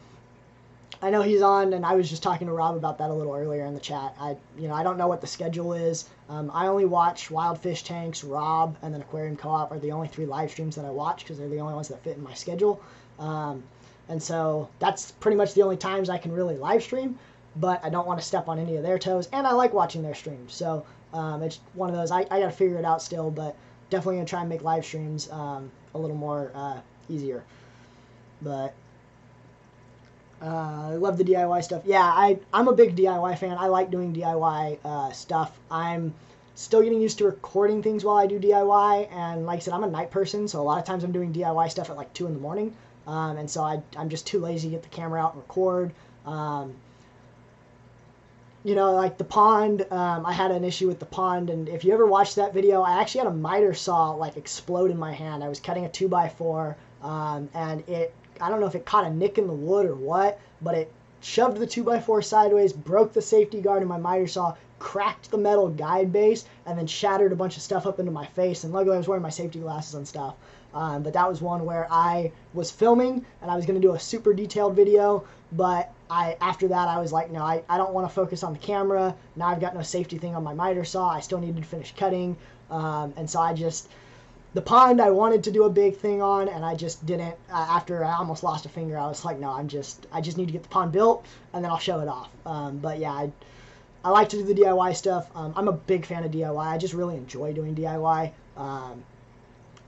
Speaker 1: I know he's on, and I was just talking to Rob about that a little earlier in the chat. I don't know what the schedule is. I only watch Wild Fish Tanks, Rob, and then Aquarium Co-op are the only 3 live streams that I watch because they're the only ones that fit in my schedule. And so that's pretty much the only times I can really live stream, but I don't want to step on any of their toes, and I like watching their streams. So it's one of those, I got to figure it out still, but definitely going to try and make live streams a little more easier. But I love the DIY stuff. Yeah, I'm a big DIY fan. I like doing DIY stuff. I'm still getting used to recording things while I do DIY, and like I said, I'm a night person, so a lot of times I'm doing DIY stuff at like 2 in the morning, and so I'm just too lazy to get the camera out and record. Like the pond, I had an issue with the pond, and if you ever watched that video, I actually had a miter saw like explode in my hand. I was cutting a 2x4, and I don't know if it caught a nick in the wood or what, but it shoved the 2x4 sideways, broke the safety guard in my miter saw, cracked the metal guide base, and then shattered a bunch of stuff up into my face. And luckily I was wearing my safety glasses and stuff. But that was one where I was filming, and I was going to do a super detailed video, but after that I was like, no, I don't want to focus on the camera. Now I've got no safety thing on my miter saw. I still needed to finish cutting. And so the pond I wanted to do a big thing on, and I just didn't. After I almost lost a finger, I was like, no, I just need to get the pond built, and then I'll show it off. But yeah, I like to do the DIY stuff. I'm a big fan of DIY. I just really enjoy doing DIY.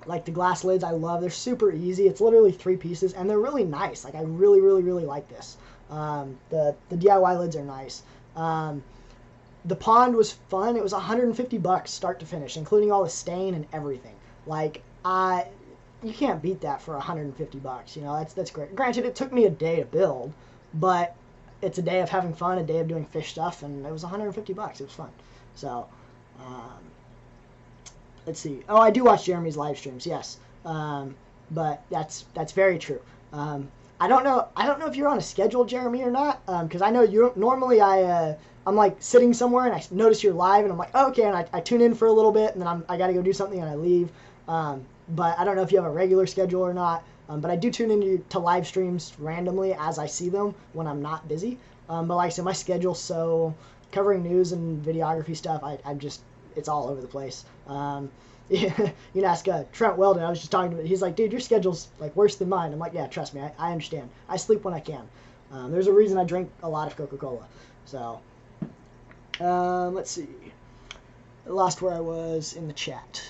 Speaker 1: Like the glass lids, I love. They're super easy. It's literally 3 pieces, and they're really nice. Like I really, really, really like this. The DIY lids are nice. The pond was fun. It was $150 start to finish, including all the stain and everything. Like you can't beat that for $150. That's great. Granted, it took me a day to build, but it's a day of having fun, a day of doing fish stuff, and it was $150. It was fun. So let's see. Oh, I do watch Jeremy's live streams, yes. But that's very true. I don't know if you're on a schedule, Jeremy, or not, because I know you normally I'm like sitting somewhere and I notice you're live and I'm like, oh, okay, and I tune in for a little bit and then I got to go do something and I leave. But I don't know if you have a regular schedule or not. But I do tune into live streams randomly as I see them when I'm not busy. But like I said, my schedule's so covering news and videography stuff, it's all over the place. You can ask Trent Weldon. I was just talking to him. He's like, dude, your schedule's like worse than mine. I'm like, yeah, trust me, I understand. I sleep when I can. There's a reason I drink a lot of Coca-Cola. So let's see. I lost where I was in the chat.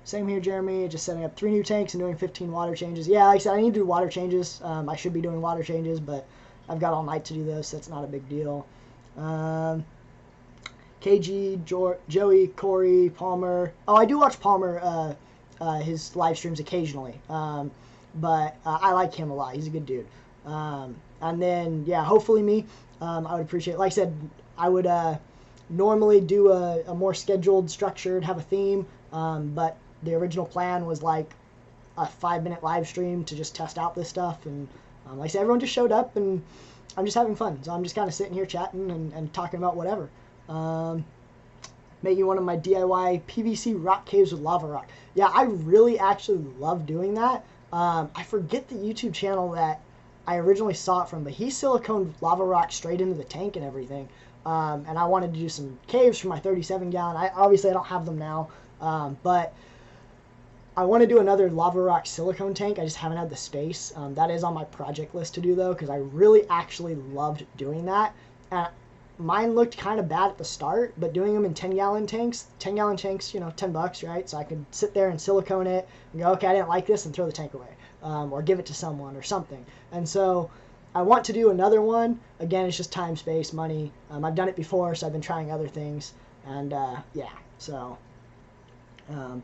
Speaker 1: Same here, Jeremy. Just setting up 3 new tanks and doing 15 water changes. Yeah, like I said, I need to do water changes. I should be doing water changes, but I've got all night to do this. That's not a big deal. KG, Joey, Corey, Palmer. Oh, I do watch Palmer, his live streams occasionally. But I like him a lot. He's a good dude. And then, yeah, hopefully me. I would appreciate, like I said, I would normally do a more scheduled, structured, have a theme. But the original plan was like a 5-minute live stream to just test out this stuff. And like I said, everyone just showed up and I'm just having fun. So I'm just kind of sitting here chatting and talking about whatever. Making one of my DIY PVC rock caves with lava rock. Yeah, I really actually love doing that. I forget the YouTube channel that I originally saw it from, but he siliconed lava rock straight into the tank and everything. And I wanted to do some caves for my 37 gallon. Obviously I don't have them now, but I want to do another lava rock silicone tank. I just haven't had the space. That is on my project list to do though, because I really actually loved doing that. Mine looked kind of bad at the start, but doing them in 10-gallon tanks, 10-gallon tanks, you know, $10, right? So I could sit there and silicone it and go, okay, I didn't like this, and throw the tank away, or give it to someone or something. And so I want to do another one. Again, it's just time, space, money. I've done it before, so I've been trying other things, and yeah, so.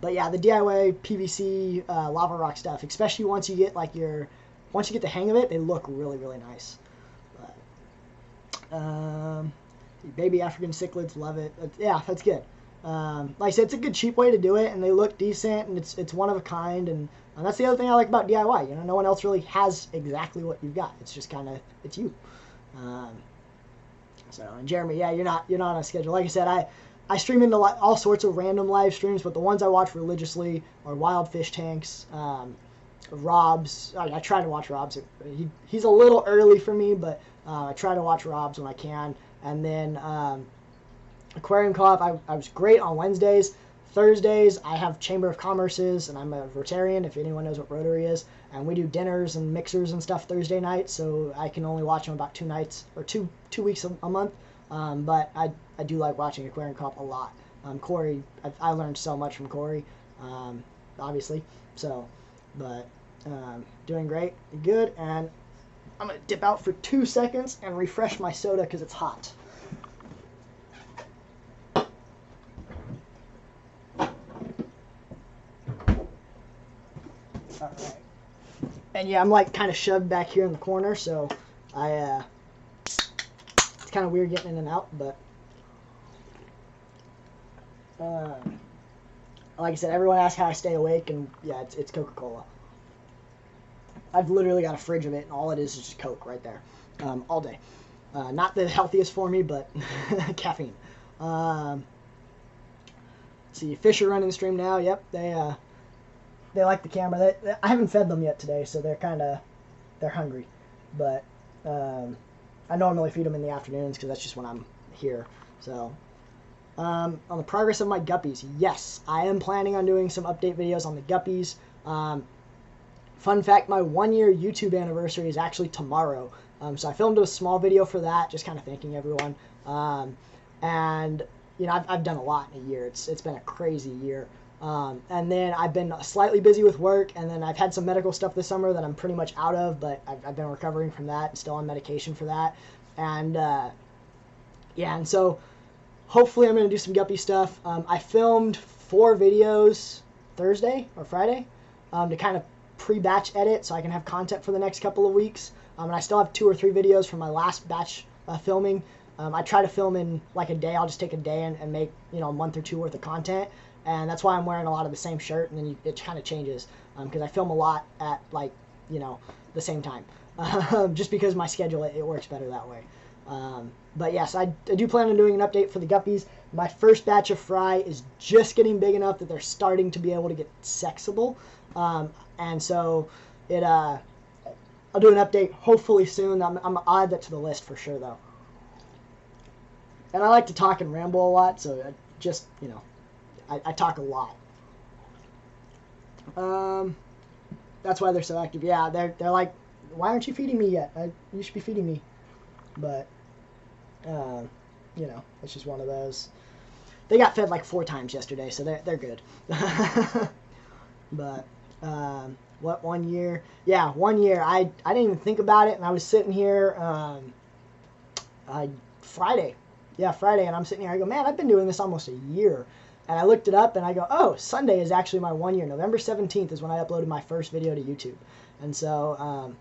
Speaker 1: But yeah, the DIY PVC lava rock stuff, especially once you get once you get the hang of it, they look really, really nice. But, baby African cichlids, love it. Yeah, that's good. Like I said, it's a good cheap way to do it, and they look decent, and it's one of a kind, and that's the other thing I like about DIY. You know, no one else really has exactly what you've got. It's just kind of, it's you. So, and Jeremy, yeah, you're not on a schedule. Like I said, I stream into all sorts of random live streams, but the ones I watch religiously are wild fish tanks, Rob's. I try to watch Rob's. He's a little early for me, but I try to watch Rob's when I can. And then Aquarium Co-op, I was great on Wednesdays. Thursdays, I have Chamber of Commerce's, and I'm a Rotarian, if anyone knows what Rotary is. And we do dinners and mixers and stuff Thursday nights, so I can only watch them about 2 nights, or two weeks a month. But I do like watching Aquarium Co-op a lot. Corey, I learned so much from Corey, obviously. So, but doing great, good, and I'm going to dip out for 2 seconds and refresh my soda because it's hot. All right. And yeah, I'm like kind of shoved back here in the corner, so it's kind of weird getting in and out, but like I said, everyone asks how I stay awake, and yeah, it's Coca-Cola. I've literally got a fridge of it, and all it is just Coke right there, all day. Not the healthiest for me, but caffeine. Let's see, fish are running the stream now. Yep, they like the camera. I haven't fed them yet today, so they're hungry. But I normally feed them in the afternoons because that's just when I'm here. So on the progress of my guppies, yes, I am planning on doing some update videos on the guppies. Fun fact, my 1-year YouTube anniversary is actually tomorrow. So I filmed a small video for that, just kind of thanking everyone. And you know, I've done a lot in a year. It's been a crazy year. And then I've been slightly busy with work, and then I've had some medical stuff this summer that I'm pretty much out of, but I've been recovering from that and still on medication for that. And yeah, and so hopefully I'm going to do some guppy stuff. I filmed 4 videos Thursday or Friday to kind of pre-batch edit so I can have content for the next couple of weeks. And I still have 2 or 3 videos from my last batch filming. I try to film in like a day. I'll just take a day and make, you know, a month or 2 worth of content. And that's why I'm wearing a lot of the same shirt, and then it kind of changes because I film a lot at, like, you know, the same time. Just because my schedule, it works better that way. But yes, I do plan on doing an update for the guppies. My first batch of fry is just getting big enough that they're starting to be able to get sexable. And so I'll do an update hopefully soon. I'm gonna add that to the list for sure, though. And I like to talk and ramble a lot, so I just, you know, I talk a lot. That's why they're so active. Yeah, they're like, why aren't you feeding me yet? You should be feeding me. But, you know, it's just one of those. They got fed like 4 times yesterday, so they're good. But, what, 1 year? Yeah, 1 year. I didn't even think about it, and I was sitting here Friday. Yeah, Friday, and I'm sitting here, I go, man, I've been doing this almost a year. And I looked it up, and I go, oh, Sunday is actually my 1 year. November 17th is when I uploaded my first video to YouTube. And so,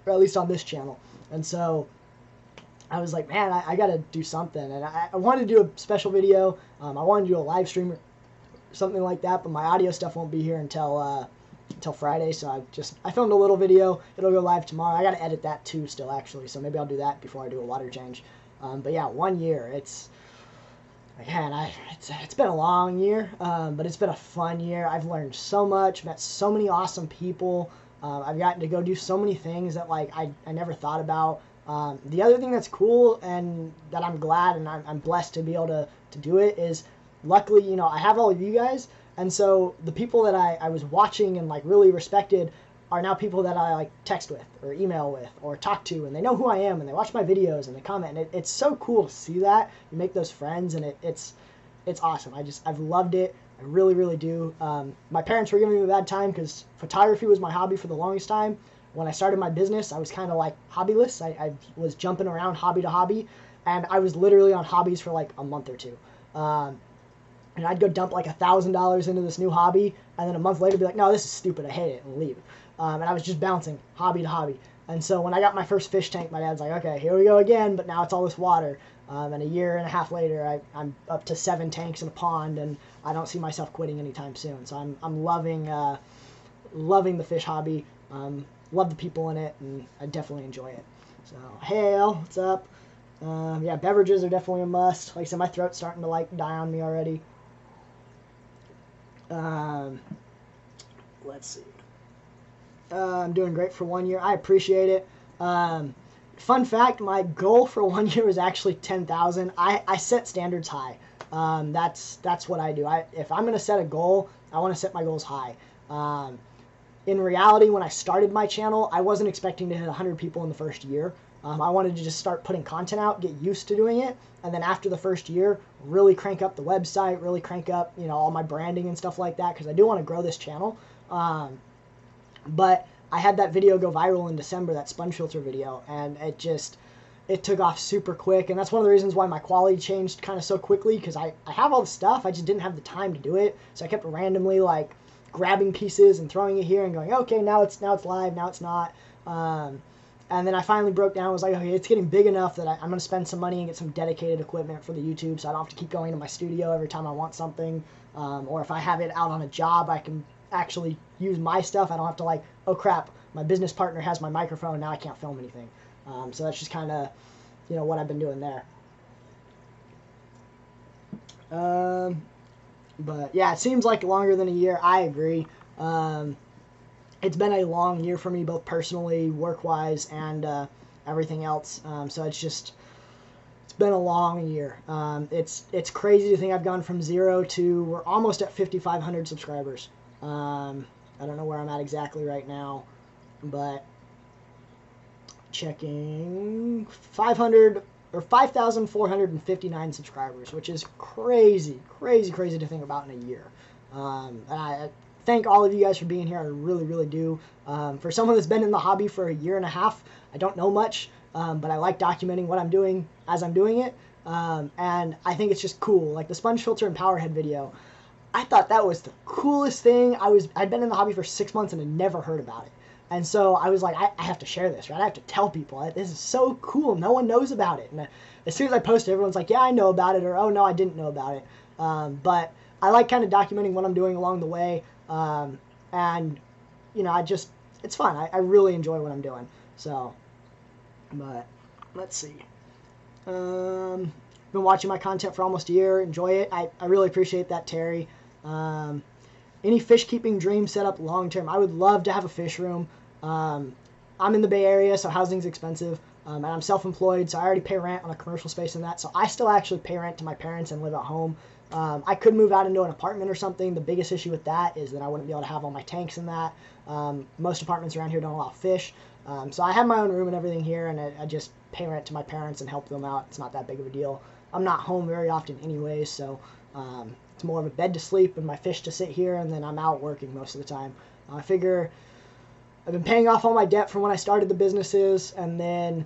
Speaker 1: or at least on this channel. And so I was like, man, I got to do something. And I wanted to do a special video. I wanted to do a live stream or something like that, but my audio stuff won't be here until Friday. So I filmed a little video. It'll go live tomorrow. I got to edit that too still, actually. So maybe I'll do that before I do a water change. But yeah, 1 year. Again, it's been a long year, but it's been a fun year. I've learned so much, met so many awesome people. I've gotten to go do so many things that like I never thought about. The other thing that's cool and that I'm glad and I'm blessed to be able to do it is, luckily, you know, I have all of you guys, And so the people that I was watching and like really respected are now people that I like text with or email with or talk to, and they know who I am and they watch my videos and they comment, and it's so cool to see that. You make those friends, and it's awesome. I've loved it. I really, really do. My parents were giving me a bad time because photography was my hobby for the longest time. When I started my business, I was kind of like hobbyless. I was jumping around hobby to hobby, and I was literally on hobbies for like a month or two. And I'd go dump like $1,000 into this new hobby, and then a month later be like, no, this is stupid, I hate it, and leave. And I was just bouncing hobby to hobby. And so when I got my first fish tank, my dad's like, okay, here we go again, but now it's all this water. And a year and a half later, I'm up to 7 tanks in a pond, and I don't see myself quitting anytime soon. So I'm loving the fish hobby. Love the people in it, and I definitely enjoy it. So, hey, Al, what's up? Yeah, beverages are definitely a must. Like I said, my throat's starting to like die on me already. Let's see. I'm doing great for 1 year. I appreciate it. Fun fact, my goal for 1 year was actually 10,000. I set standards high. That's what I do. If I'm going to set a goal, I want to set my goals high. In reality, when I started my channel, I wasn't expecting to hit 100 people in the first year. I wanted to just start putting content out, get used to doing it, and then after the first year, really crank up the website, really crank up, you know, all my branding and stuff like that, because I do want to grow this channel. But I had that video go viral in December, that sponge filter video, and it took off super quick, and that's one of the reasons why my quality changed kind of so quickly, because I have all the stuff, I just didn't have the time to do it, so I kept randomly like grabbing pieces and throwing it here and going, okay, now it's live, now it's not. And then I finally broke down and was like, okay, it's getting big enough that I'm going to spend some money and get some dedicated equipment for the YouTube, so I don't have to keep going to my studio every time I want something. Or if I have it out on a job, I can actually use my stuff. I don't have to like, oh crap, my business partner has my microphone, now I can't film anything. So that's just kind of, you know, what I've been doing there. But yeah, it seems like longer than a year. I agree. It's been a long year for me, both personally, work-wise, and everything else. So it's been a long year. It's crazy to think I've gone from 0 to, we're almost at 5,500 subscribers. I don't know where I'm at exactly right now, but checking 5,459 subscribers, which is crazy to think about in a year. And I thank all of you guys for being here. I really, really do. For someone that's been in the hobby for a year and a half, I don't know much, but I like documenting what I'm doing as I'm doing it. And I think it's just cool. Like the sponge filter and power head video, I thought that was the coolest thing. I'd been in the hobby for 6 months and had never heard about it. And so I was like, I have to share this, right? I have to tell people. This is so cool. No one knows about it. And as soon as I posted, everyone's like, yeah, I know about it, or oh, no, I didn't know about it. But I like kind of documenting what I'm doing along the way. And, you know, it's fun. I really enjoy what I'm doing. So, but let's see. Been watching my content for almost a year. Enjoy it. I really appreciate that, Terry. Any fish keeping dream set up long term? I would love to have a fish room. I'm in the Bay Area, so housing's expensive, and I'm self-employed, so I already pay rent on a commercial space and that, so I still actually pay rent to my parents and live at home. I could move out into an apartment or something. The biggest issue with that is that I wouldn't be able to have all my tanks in that. Most apartments around here don't allow fish, so I have my own room and everything here, and I just pay rent to my parents and help them out. It's not that big of a deal. I'm not home very often anyways, so it's more of a bed to sleep and my fish to sit here, and then I'm out working most of the time. I figure I've been paying off all my debt from when I started the businesses, and then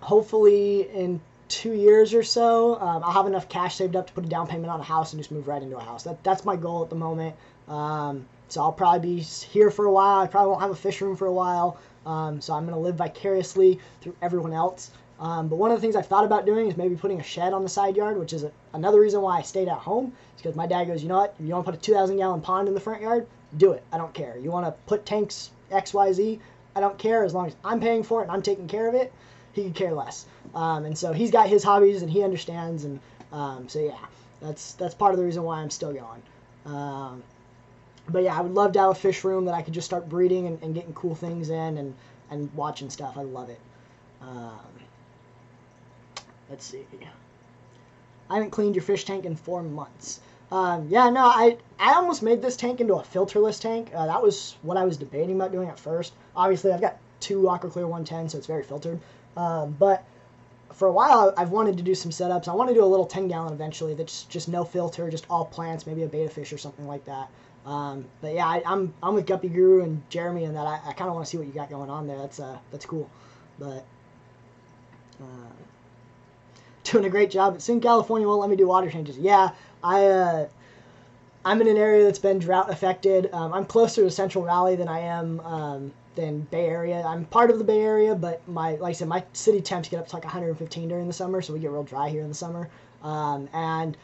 Speaker 1: hopefully in 2 years or so, I'll have enough cash saved up to put a down payment on a house and just move right into a house. That's my goal at the moment. So I'll probably be here for a while. I probably won't have a fish room for a while. So I'm going to live vicariously through everyone else. But one of the things I've thought about doing is maybe putting a shed on the side yard, which is another reason why I stayed at home. It's because my dad goes, you know what, if you want to put a 2,000 gallon pond in the front yard, do it. I don't care. You want to put tanks XYZ, I don't care. As long as I'm paying for it and I'm taking care of it, he could care less. And so he's got his hobbies and he understands. And so yeah, that's part of the reason why I'm still going. But yeah, I would love to have a fish room that I could just start breeding and getting cool things in and watching stuff. I love it. Let's see. I haven't cleaned your fish tank in 4 months. Yeah, no, I almost made this tank into a filterless tank. That was what I was debating about doing at first. Obviously, I've got two AquaClear 110, so it's very filtered. But for a while, I've wanted to do some setups. I want to do a little 10-gallon eventually that's just no filter, just all plants, maybe a beta fish or something like that. But yeah, I'm with Guppy Guru and Jeremy in that. I kind of want to see what you got going on there. That's cool. But doing a great job. But soon California won't let me do water changes. Yeah, I'm in an area that's been drought affected. I'm closer to Central Valley than I am than Bay Area. I'm part of the Bay Area, but like I said, my city temps get up to like 115 during the summer, so we get real dry here in the summer. And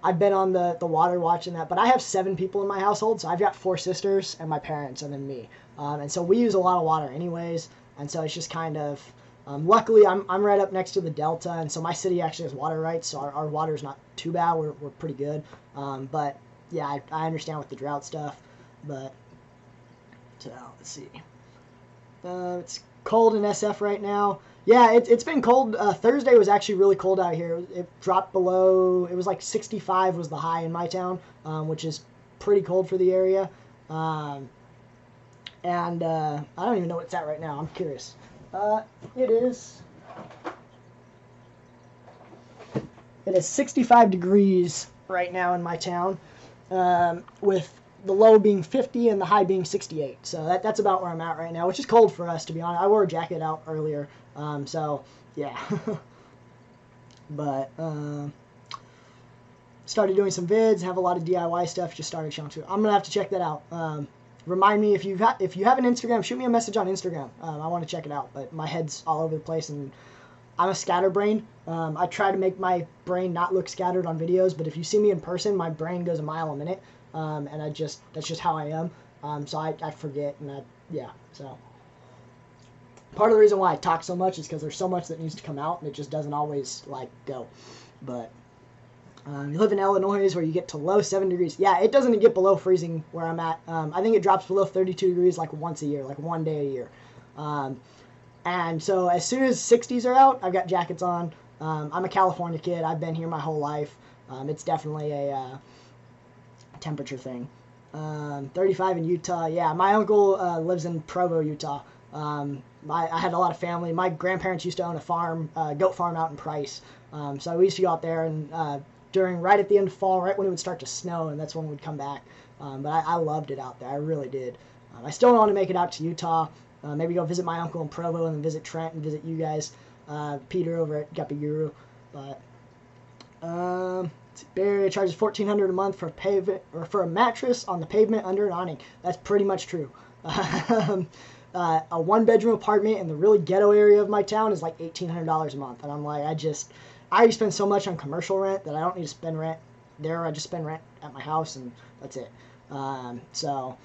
Speaker 1: I've been on the water watching that, but I have 7 people in my household, so I've got 4 sisters and my parents and then me. And so we use a lot of water anyways, and so it's just kind of, luckily I'm right up next to the Delta, and so my city actually has water rights, so our water's not too bad, we're pretty good. But yeah, I understand with the drought stuff, but, so let's see. It's cold in SF right now. Yeah, it's been cold. Thursday was actually really cold out here. It dropped below, it was like 65 was the high in my town, which is pretty cold for the area. And I don't even know what it's at right now. I'm curious. It is 65 degrees right now in my town, with the low being 50 and the high being 68. So that's about where I'm at right now, which is cold for us, to be honest. I wore a jacket out earlier. So yeah. But started doing some vids, have a lot of DIY stuff, just started showing too. I'm gonna have to check that out. Remind me if you have an Instagram, shoot me a message on Instagram. I want to check it out, but my head's all over the place and I'm a scatterbrain. I try to make my brain not look scattered on videos, but if you see me in person, my brain goes a mile a minute. And that's just how I am. So I forget, and so part of the reason why I talk so much is because there's so much that needs to come out, and it just doesn't always like go. But you live in Illinois where you get to low 7 degrees. Yeah, it doesn't get below freezing where I'm at. I think it drops below 32 degrees like once a year, like one day a year. And so as soon as 60s are out, I've got jackets on. I'm a California kid. I've been here my whole life. It's definitely a temperature thing. 35 in Utah. Yeah, my uncle lives in Provo, Utah. I had a lot of family. My grandparents used to own a farm, goat farm out in Price. So we used to go out there and right at the end of fall, right when it would start to snow, and that's when we'd come back. But I loved it out there. I really did. I still want to make it out to Utah. Maybe go visit my uncle in Provo and then visit Trent and visit you guys, Peter over at Guppy Guru. But Bay Area charges $1,400 a month for a mattress on the pavement under an awning. That's pretty much true. A 1-bedroom apartment in the really ghetto area of my town is like $1,800 a month, and I'm like, I already spend so much on commercial rent that I don't need to spend rent there. I just spend rent at my house, and that's it. So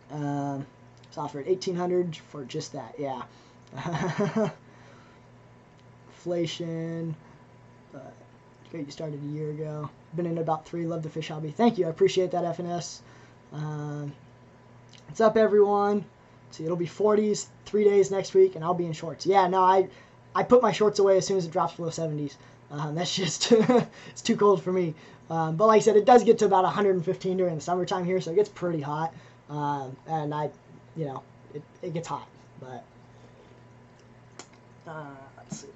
Speaker 1: it's offered $1,800 for just that. Yeah. Inflation. You started a year ago. Been in about 3. Love the fish hobby. Thank you. I appreciate that, FNS. What's up, everyone? See, it'll be 40s 3 days next week, and I'll be in shorts. Yeah, no, I put my shorts away as soon as it drops below 70s. That's just it's too cold for me. But like I said, it does get to about 115 during the summertime here, so it gets pretty hot. And it gets hot. But let's see.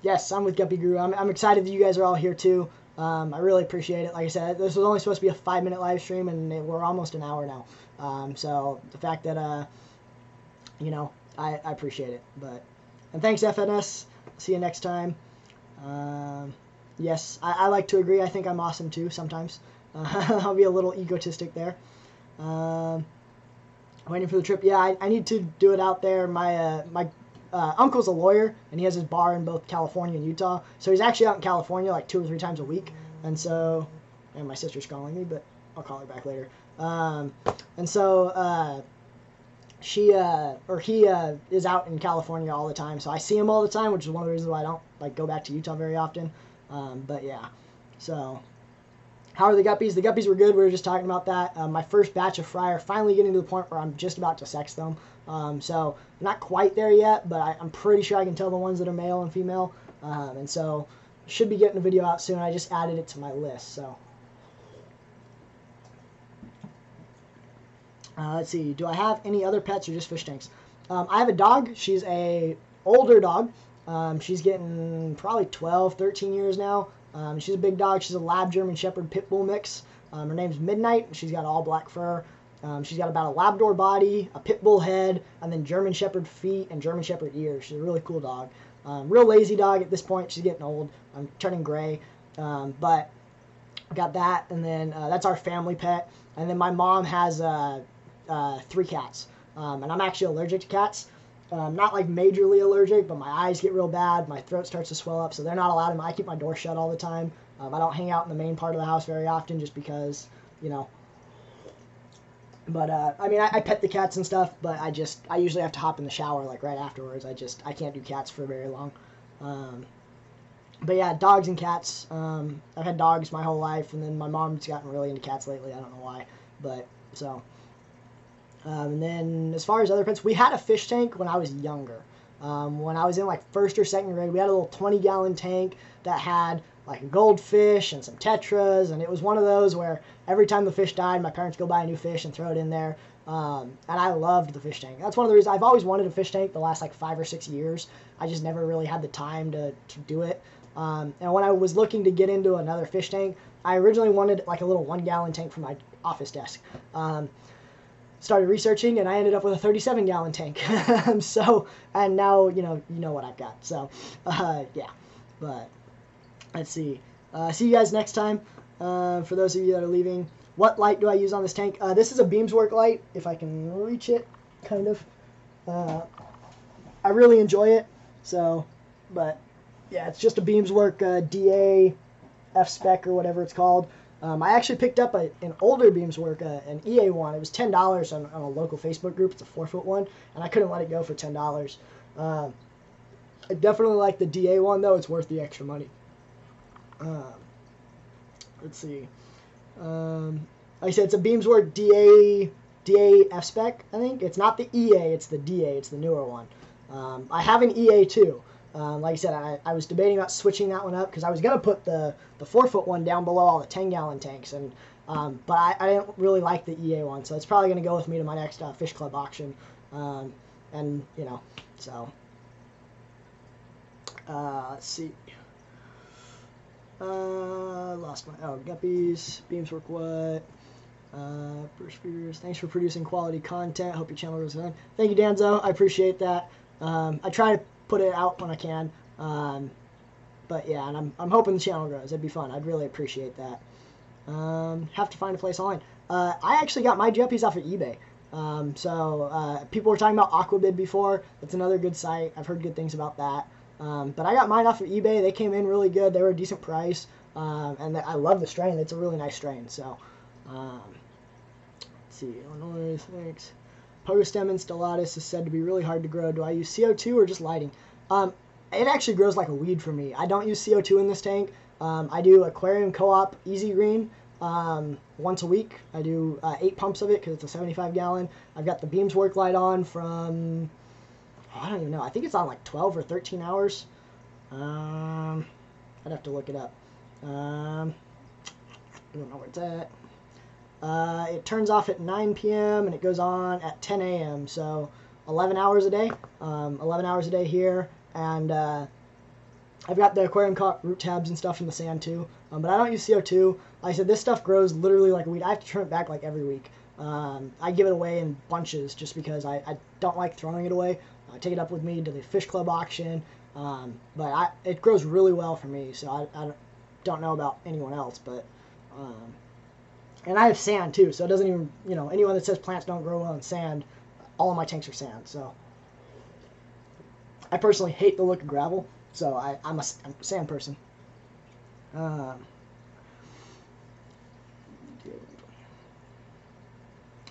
Speaker 1: Yes, I'm with Guppy Guru. I'm excited that you guys are all here too. I really appreciate it. Like I said, this was only supposed to be a 5-minute live stream, and we're almost an hour now. So the fact that I appreciate it. And thanks, FNS. See you next time. Yes, I like to agree. I think I'm awesome too sometimes. I'll be a little egotistic there. Waiting for the trip. Yeah, I need to do it out there. My uncle's a lawyer, and he has his bar in both California and Utah. So he's actually out in California like 2 or 3 times a week. And so, and my sister's calling me, but I'll call her back later. And so he is out in California all the time. So I see him all the time, which is one of the reasons why I don't like go back to Utah very often. But yeah, so how are the guppies? The guppies were good. We were just talking about that. My first batch of fry are finally getting to the point where I'm just about to sex them. So I'm not quite there yet, but I'm pretty sure I can tell the ones that are male and female. And so should be getting a video out soon. I just added it to my list. So let's see. Do I have any other pets or just fish tanks? I have a dog. She's a older dog. She's getting probably 12, 13 years now. She's a big dog. She's a Lab German Shepherd Pit Bull mix. Her name's Midnight. She's got all black fur. She's got about a Labrador body, a Pit Bull head, and then German Shepherd feet and German Shepherd ears. She's a really cool dog. Real lazy dog at this point. She's getting old. I'm turning gray. But got that, and then that's our family pet. And then my mom has 3 cats. And I'm actually allergic to cats. Not like majorly allergic, but my eyes get real bad. My throat starts to swell up, so they're not allowed in. I keep my door shut all the time. I don't hang out in the main part of the house very often just because, you know. But, I mean, I pet the cats and stuff, but I usually have to hop in the shower, like, right afterwards. I can't do cats for very long. But, yeah, dogs and cats. I've had dogs my whole life, and then my mom's gotten really into cats lately. I don't know why, but, so. And then, as far as other pets, we had a fish tank when I was younger. When I was in, like, 1st or 2nd grade, we had a little 20-gallon tank that had, like, a goldfish and some tetras, and it was one of those where every time the fish died, my parents go buy a new fish and throw it in there, and I loved the fish tank. That's one of the reasons I've always wanted a fish tank the last, like, 5 or 6 years. I just never really had the time to do it. And when I was looking to get into another fish tank, I originally wanted, like, a little 1-gallon tank for my office desk. Started researching, and I ended up with a 37-gallon tank. So, and now, you know what I've got. So, yeah. But, let's see. See you guys next time. For those of you that are leaving, what light do I use on this tank? This is a Beamswork light, if I can reach it, kind of. I really enjoy it. So, but, yeah, it's just a Beamswork DA F-Spec or whatever it's called. I actually picked up an older Beamswork, an EA one. It was $10 on a local Facebook group. It's a 4-foot one, and I couldn't let it go for $10. I definitely like the DA one, though. It's worth the extra money. Let's see. Like I said, it's a Beamswork DA F-Spec, I think. It's not the EA, it's the DA. It's the newer one. I have an EA, too. Like I said, I was debating about switching that one up because I was going to put the 4-foot one down below all the 10-gallon tanks, and but I didn't really like the EA one, so it's probably going to go with me to my next Fish Club auction, and, you know, so, let's see, lost my, guppies, Beamswork what, Bruce Spears, thanks for producing quality content, hope your channel goes on. Thank you, Danzo, I appreciate that. I try to put it out when I can, but yeah, and I'm hoping the channel grows. It'd be fun. I'd really appreciate that. Have to find a place online. I actually got my guppies off of eBay. So people were talking about Aquabid before. That's another good site. I've heard good things about that. But I got mine off of eBay. They came in really good. They were a decent price, and I love the strain. It's a really nice strain. So let's see, Illinois, thanks. Pogostem installatus is said to be really hard to grow. Do I use CO2 or just lighting? It actually grows like a weed for me. I don't use CO2 in this tank. I do Aquarium Co-op Easy Green once a week. I do 8 pumps of it because it's a 75-gallon. I've got the Beamswork light on from, I don't even know. I think it's on like 12 or 13 hours. I'd have to look it up. I don't know where it's at. It turns off at 9 p.m. and it goes on at 10 a.m. So 11 hours a day. 11 hours a day here. And I've got the Aquarium caught root tabs and stuff in the sand too. But I don't use CO2. Like I said, this stuff grows literally like a weed. I have to trim it back like every week. I give it away in bunches just because I don't like throwing it away. I take it up with me to the Fish Club auction. But it grows really well for me. So I don't know about anyone else, but and I have sand too, so it doesn't even, you know, anyone that says plants don't grow well in sand, all of my tanks are sand. So I personally hate the look of gravel, so I'm a sand person. What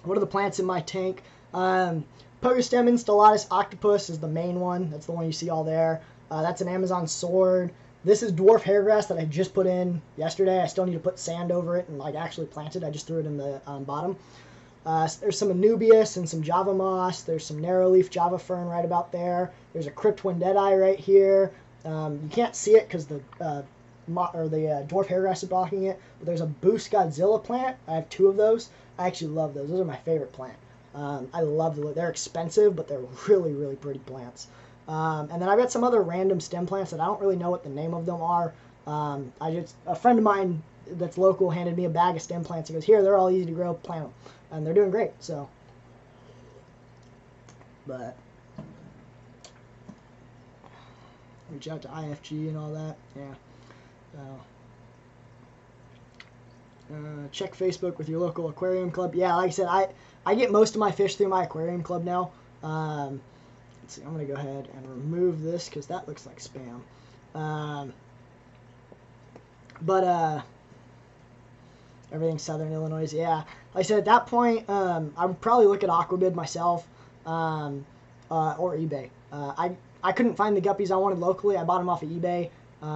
Speaker 1: are the plants in my tank? Pogostem installatus octopus is the main one. That's the one you see all there. That's an Amazon sword. This is dwarf hairgrass that I just put in yesterday. I still need to put sand over it and like actually plant it. I just threw it in the bottom. There's some Anubias and some Java moss. There's some narrowleaf Java fern right about there. There's a crypt wendeti right here. You can't see it because the dwarf hairgrass is blocking it. But there's a Boost Godzilla plant. I have 2 of those. I actually love those. Those are my favorite plant. I love the look. They're expensive, but they're really, really pretty plants. And then I've got some other random stem plants that I don't really know what the name of them are. A friend of mine that's local handed me a bag of stem plants. He goes, here, they're all easy to grow, plant them. And they're doing great, so. But reach out to IFG and all that, yeah. Check Facebook with your local aquarium club. Yeah, like I said, I get most of my fish through my aquarium club now. Let's see, I'm going to go ahead and remove this because that looks like spam. Everything's Southern Illinois. Yeah, like I said, at that point, I would probably look at Aquabid myself or eBay. I couldn't find the guppies I wanted locally. I bought them off of eBay.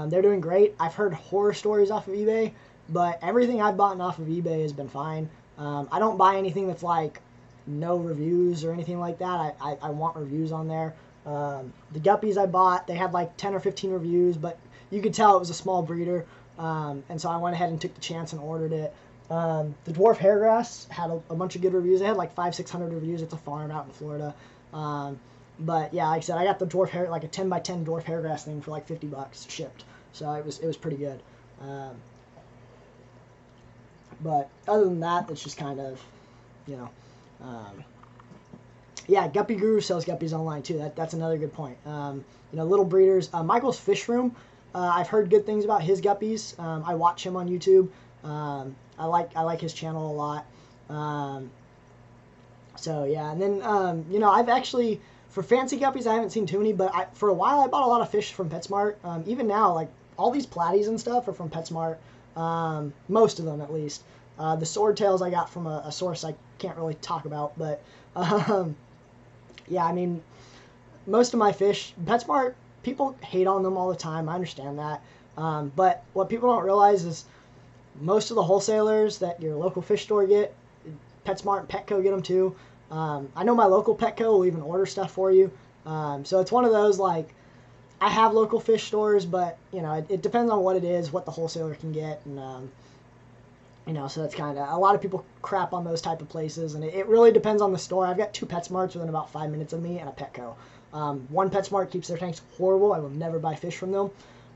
Speaker 1: They're doing great. I've heard horror stories off of eBay, but everything I've bought off of eBay has been fine. I don't buy anything that's like no reviews or anything like that. I want reviews on there. The guppies I bought, they had like 10 or 15 reviews, but you could tell it was a small breeder. And so I went ahead and took the chance and ordered it. The dwarf hairgrass had a bunch of good reviews. They had like 500-600 reviews. It's a farm out in Florida. But yeah, like I said, I got the dwarf hair, like a 10 by 10 dwarf hairgrass thing for like $50 shipped. So it was pretty good. But other than that, it's just kind of, you know, yeah, Guppy Guru sells guppies online too. That's another good point. You know, little breeders. Michael's Fish Room. I've heard good things about his guppies. I watch him on YouTube. I like his channel a lot. So yeah, and then you know, I've actually, for fancy guppies, I haven't seen too many, but for a while I bought a lot of fish from PetSmart. Even now, like all these platies and stuff are from PetSmart. Most of them at least. The swordtails I got from a source I can't really talk about, but yeah, I mean, most of my fish, PetSmart, people hate on them all the time. I understand that. But what people don't realize is most of the wholesalers that your local fish store get, PetSmart and Petco get them too. I know my local Petco will even order stuff for you. So it's one of those, like, I have local fish stores, but, you know, it depends on what it is, what the wholesaler can get. And, you know, so that's kind of, a lot of people crap on those type of places. And it really depends on the store. I've got 2 PetSmarts within about 5 minutes of me and a Petco. One PetSmart keeps their tanks horrible. I will never buy fish from them.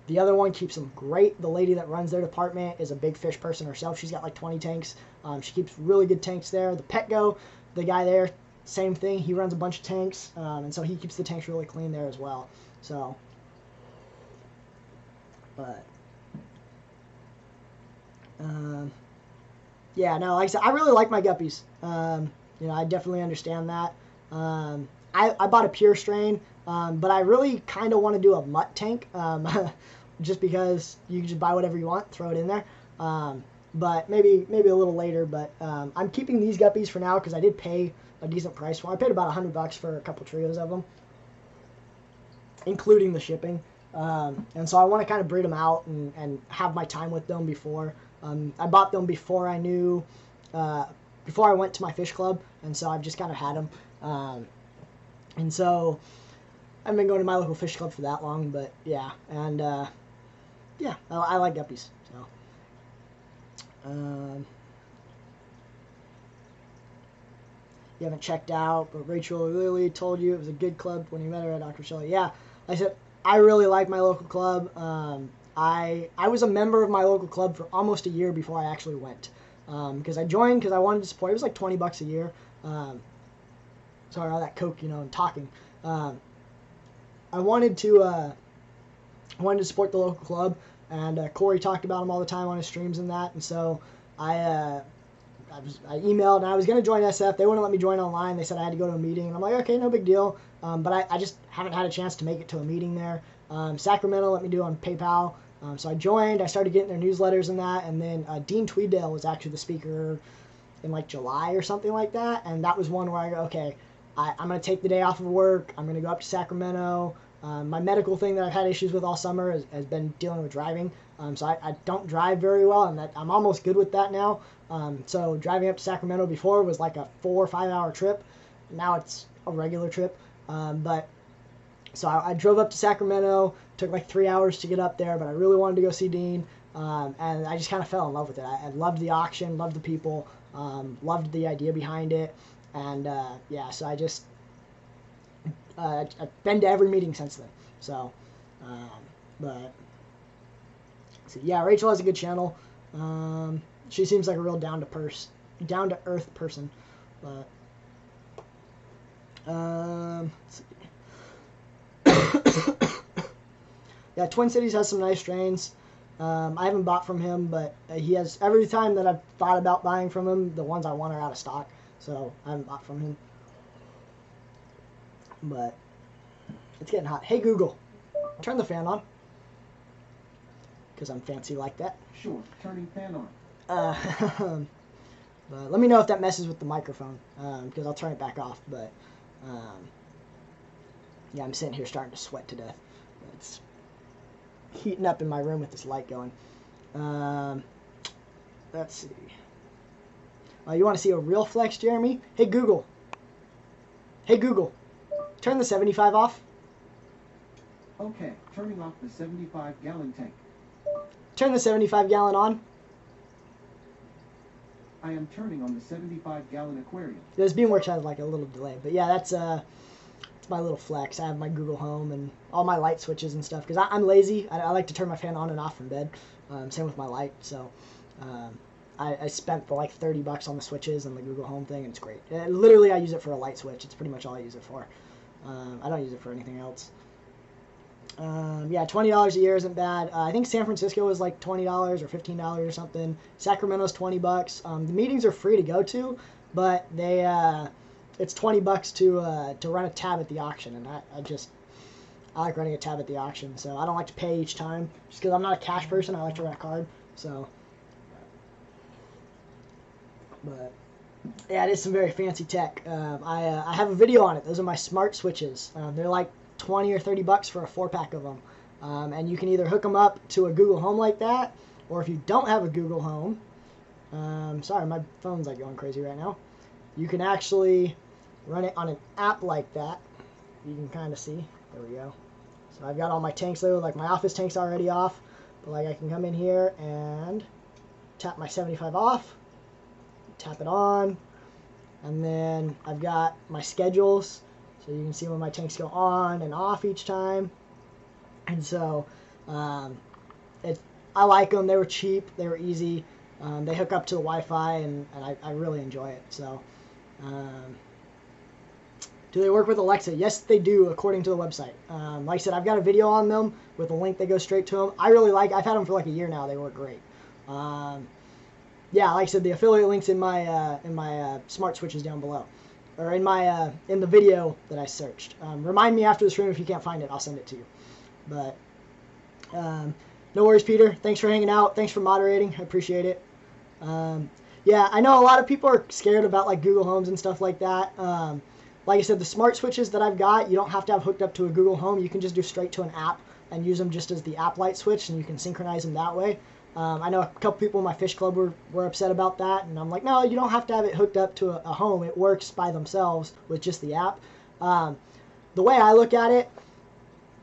Speaker 1: The other one keeps them great. The lady that runs their department is a big fish person herself. She's got like 20 tanks. She keeps really good tanks there. The Petco, the guy there, same thing. He runs a bunch of tanks, and so he keeps the tanks really clean there as well. So, but, yeah, no, like I said, I really like my guppies. You know, I definitely understand that. I bought a pure strain, but I really kind of want to do a mutt tank, just because you can just buy whatever you want, throw it in there. But maybe a little later. But I'm keeping these guppies for now because I did pay a decent price for them. I paid about $100 for a couple trios of them, including the shipping. And so I want to kind of breed them out and have my time with them before. I bought them before I knew, before I went to my fish club, and so I've just kind of had them. And so I've been going to my local fish club for that long, but yeah, and yeah, I like guppies. So you haven't checked out, but Rachel Lilly told you it was a good club when you met her at Dr. Shelley. Yeah, I said I really like my local club. I was a member of my local club for almost a year before I actually went, because I joined because I wanted to support. It was like $20 a year. Sorry, all that coke, you know, and talking. I wanted to support the local club, and Corey talked about them all the time on his streams and that, and so I emailed, and I was going to join SF. They wouldn't let me join online. They said I had to go to a meeting, and I'm like, okay, no big deal. But I just haven't had a chance to make it to a meeting there. Sacramento let me do it on PayPal. So I joined. I started getting their newsletters and that, and then Dean Tweeddale was actually the speaker in like July or something like that, and that was one where I go, okay, I'm going to take the day off of work. I'm going to go up to Sacramento. My medical thing that I've had issues with all summer has been dealing with driving. So I don't drive very well, and I'm almost good with that now. So driving up to Sacramento before was like a 4 or 5 hour trip. Now it's a regular trip. But so I drove up to Sacramento. Took like 3 hours to get up there, but I really wanted to go see Dean. And I just kind of fell in love with it. I loved the auction, loved the people, loved the idea behind it. And yeah, so I just, I've been to every meeting since then. So, but, so yeah, Rachel has a good channel. She seems like a real down-to-earth person. But, let's see. Yeah, Twin Cities has some nice strains. I haven't bought from him, but he has, every time that I've thought about buying from him, the ones I want are out of stock. So I haven't bought from him. But it's getting hot. Hey Google, turn the fan on. Because I'm fancy like that.
Speaker 2: Sure, turning fan on.
Speaker 1: But let me know if that messes with the microphone, because I'll turn it back off. But yeah, I'm sitting here starting to sweat to death. It's heating up in my room with this light going. Let's see. You want to see a real flex, Jeremy? Hey Google. Hey Google, turn the 75 off.
Speaker 2: Okay, turning off the 75-gallon tank.
Speaker 1: Turn the 75-gallon on.
Speaker 2: I am turning on the 75-gallon aquarium.
Speaker 1: This Beamworks has like a little delay, but yeah, that's it's my little flex. I have my Google Home and all my light switches and stuff because I'm lazy. I like to turn my fan on and off from bed. Same with my light. So I spent like $30 on the switches and the Google Home thing, and it's great. Literally, I use it for a light switch. It's pretty much all I use it for. I don't use it for anything else. Yeah, $20 a year isn't bad. I think San Francisco was like $20 or $15 or something. Sacramento's $20. The meetings are free to go to, but they it's $20 to run a tab at the auction, and I like running a tab at the auction, so I don't like to pay each time just because I'm not a cash person. I like to run a card. So, but yeah, it is some very fancy tech. I have a video on it. Those are my smart switches. They're like $20 or $30 for a 4-pack of them, and you can either hook them up to a Google Home like that, or if you don't have a Google Home, sorry, my phone's like going crazy right now, you can actually run it on an app like that. You can kind of see, there we go. So I've got all my tanks there, like my office tank's already off, but like I can come in here and tap my 75 off, tap it on, and then I've got my schedules. So you can see when my tanks go on and off each time. And so I like them. They were cheap. They were easy. They hook up to the Wi-Fi, and I really enjoy it. So do they work with Alexa? Yes, they do, according to the website. Like I said, I've got a video on them with a link that goes straight to them. I really like. I've had them for like a year now. They work great. Yeah, like I said, the affiliate link's in my smart switches down below. Or in my in the video that I searched. Remind me after the stream if you can't find it. I'll send it to you. But no worries, Peter. Thanks for hanging out. Thanks for moderating. I appreciate it. Yeah, I know a lot of people are scared about like Google Homes and stuff like that. Like I said, the smart switches that I've got, you don't have to have hooked up to a Google Home. You can just do straight to an app and use them just as the app light switch, and you can synchronize them that way. I know a couple people in my fish club were upset about that, and I'm like, no, you don't have to have it hooked up to a home. It works by themselves with just the app. The way I look at it,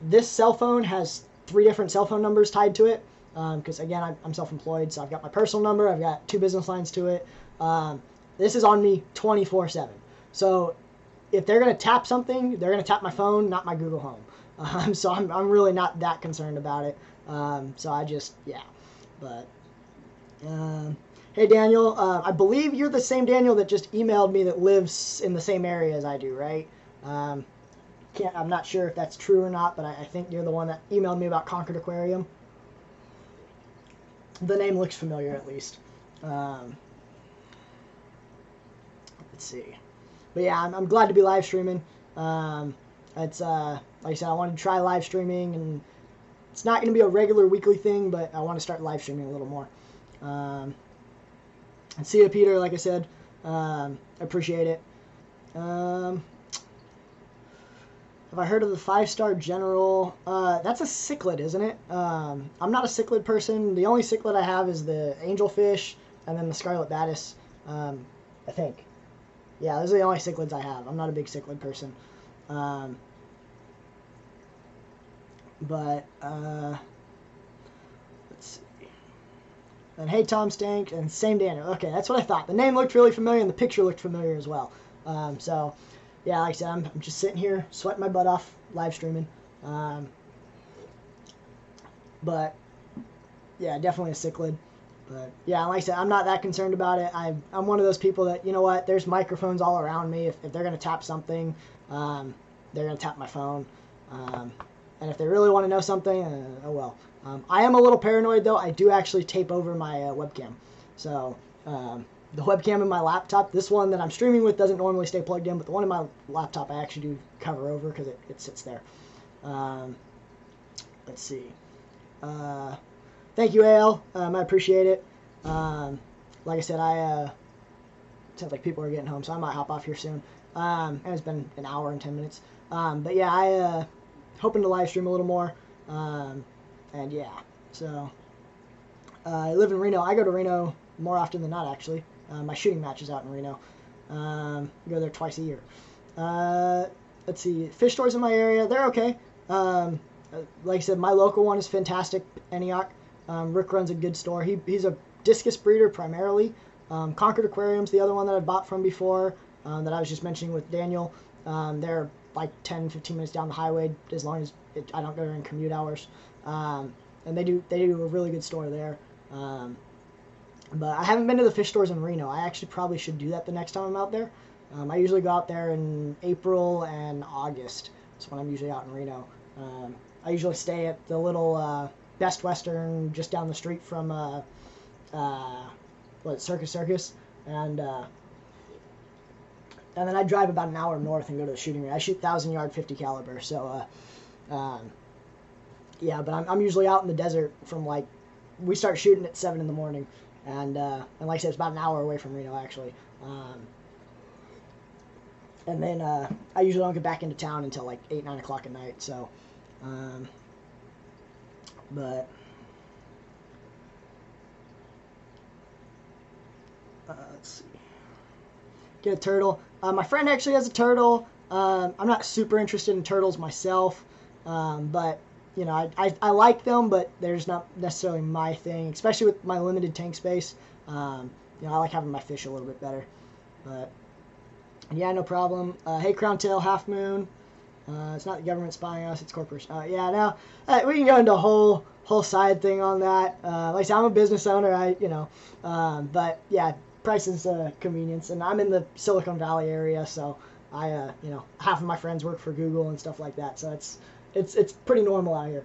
Speaker 1: this cell phone has 3 different cell phone numbers tied to it, because again, I'm self-employed, so I've got my personal number, I've got 2 business lines to it. This is on me 24/7. So if they're going to tap something, they're going to tap my phone, not my Google Home. So I'm really not that concerned about it. So I just, yeah. But, hey Daniel, I believe you're the same Daniel that just emailed me that lives in the same area as I do, right? I'm not sure if that's true or not, but I think you're the one that emailed me about Concord Aquarium. The name looks familiar, at least. Let's see. But yeah, I'm glad to be live streaming. It's like I said, I wanted to try live streaming, and it's not going to be a regular weekly thing, but I want to start live streaming a little more. And see you, Peter. Like I said, I appreciate it. Have I heard of the 5-star general? That's a cichlid, isn't it? I'm not a cichlid person. The only cichlid I have is the angelfish and then the scarlet batis, I think. Yeah, those are the only cichlids I have. I'm not a big cichlid person. But let's see. And hey, Tom Stank, and same Daniel. Okay, that's what I thought. The name looked really familiar, and the picture looked familiar as well. So, yeah, like I said, I'm just sitting here, sweating my butt off, live streaming. But, yeah, definitely a cichlid. But, yeah, like I said, I'm not that concerned about it. I'm one of those people that, you know what, there's microphones all around me. If they're going to tap something, they're going to tap my phone. And if they really want to know something, oh well. I am a little paranoid, though. I do actually tape over my webcam. So, the webcam in my laptop, this one that I'm streaming with doesn't normally stay plugged in, but the one in my laptop I actually do cover over because it sits there. Let's see. Thank you, AL. I appreciate it. Like I said, sounds like people are getting home, so I might hop off here soon. And it's been an hour and 10 minutes. But yeah, I hoping to live stream a little more. And yeah, so I live in Reno. I go to Reno more often than not, actually. My shooting match is out in Reno. I go there twice a year. Let's see, fish stores in my area, they're okay. Like I said, my local one is fantastic, Antioch. Rick runs a good store. He's a discus breeder primarily. Concord Aquarium's the other one that I bought from before, that I was just mentioning with Daniel. They're like 10, 15 minutes down the highway, as long as I don't go during commute hours. And they do a really good store there. But I haven't been to the fish stores in Reno. I actually probably should do that the next time I'm out there. I usually go out there in April and August. That's when I'm usually out in Reno. I usually stay at the little Best Western just down the street from Circus, and then I drive about an hour north and go to the shooting range. I shoot 1,000-yard 50 caliber, so yeah. But I'm usually out in the desert from we start shooting at 7 in the morning, and like I said, it's about an hour away from Reno actually. And then I usually don't get back into town until like 8, 9 o'clock at night. So, but let's see. Get a turtle. My friend actually has a turtle. I'm not super interested in turtles myself, but you know, I like them, but there's not necessarily my thing, especially with my limited tank space. You know, I like having my fish a little bit better. But yeah, no problem. Hey, Crown Tail, Half Moon. It's not the government spying us; it's corporate. Yeah, now we can go into a whole side thing on that. Like I said, I'm a business owner. But yeah, price is convenience, and I'm in the Silicon Valley area, so you know, half of my friends work for Google and stuff like that, so it's pretty normal out here.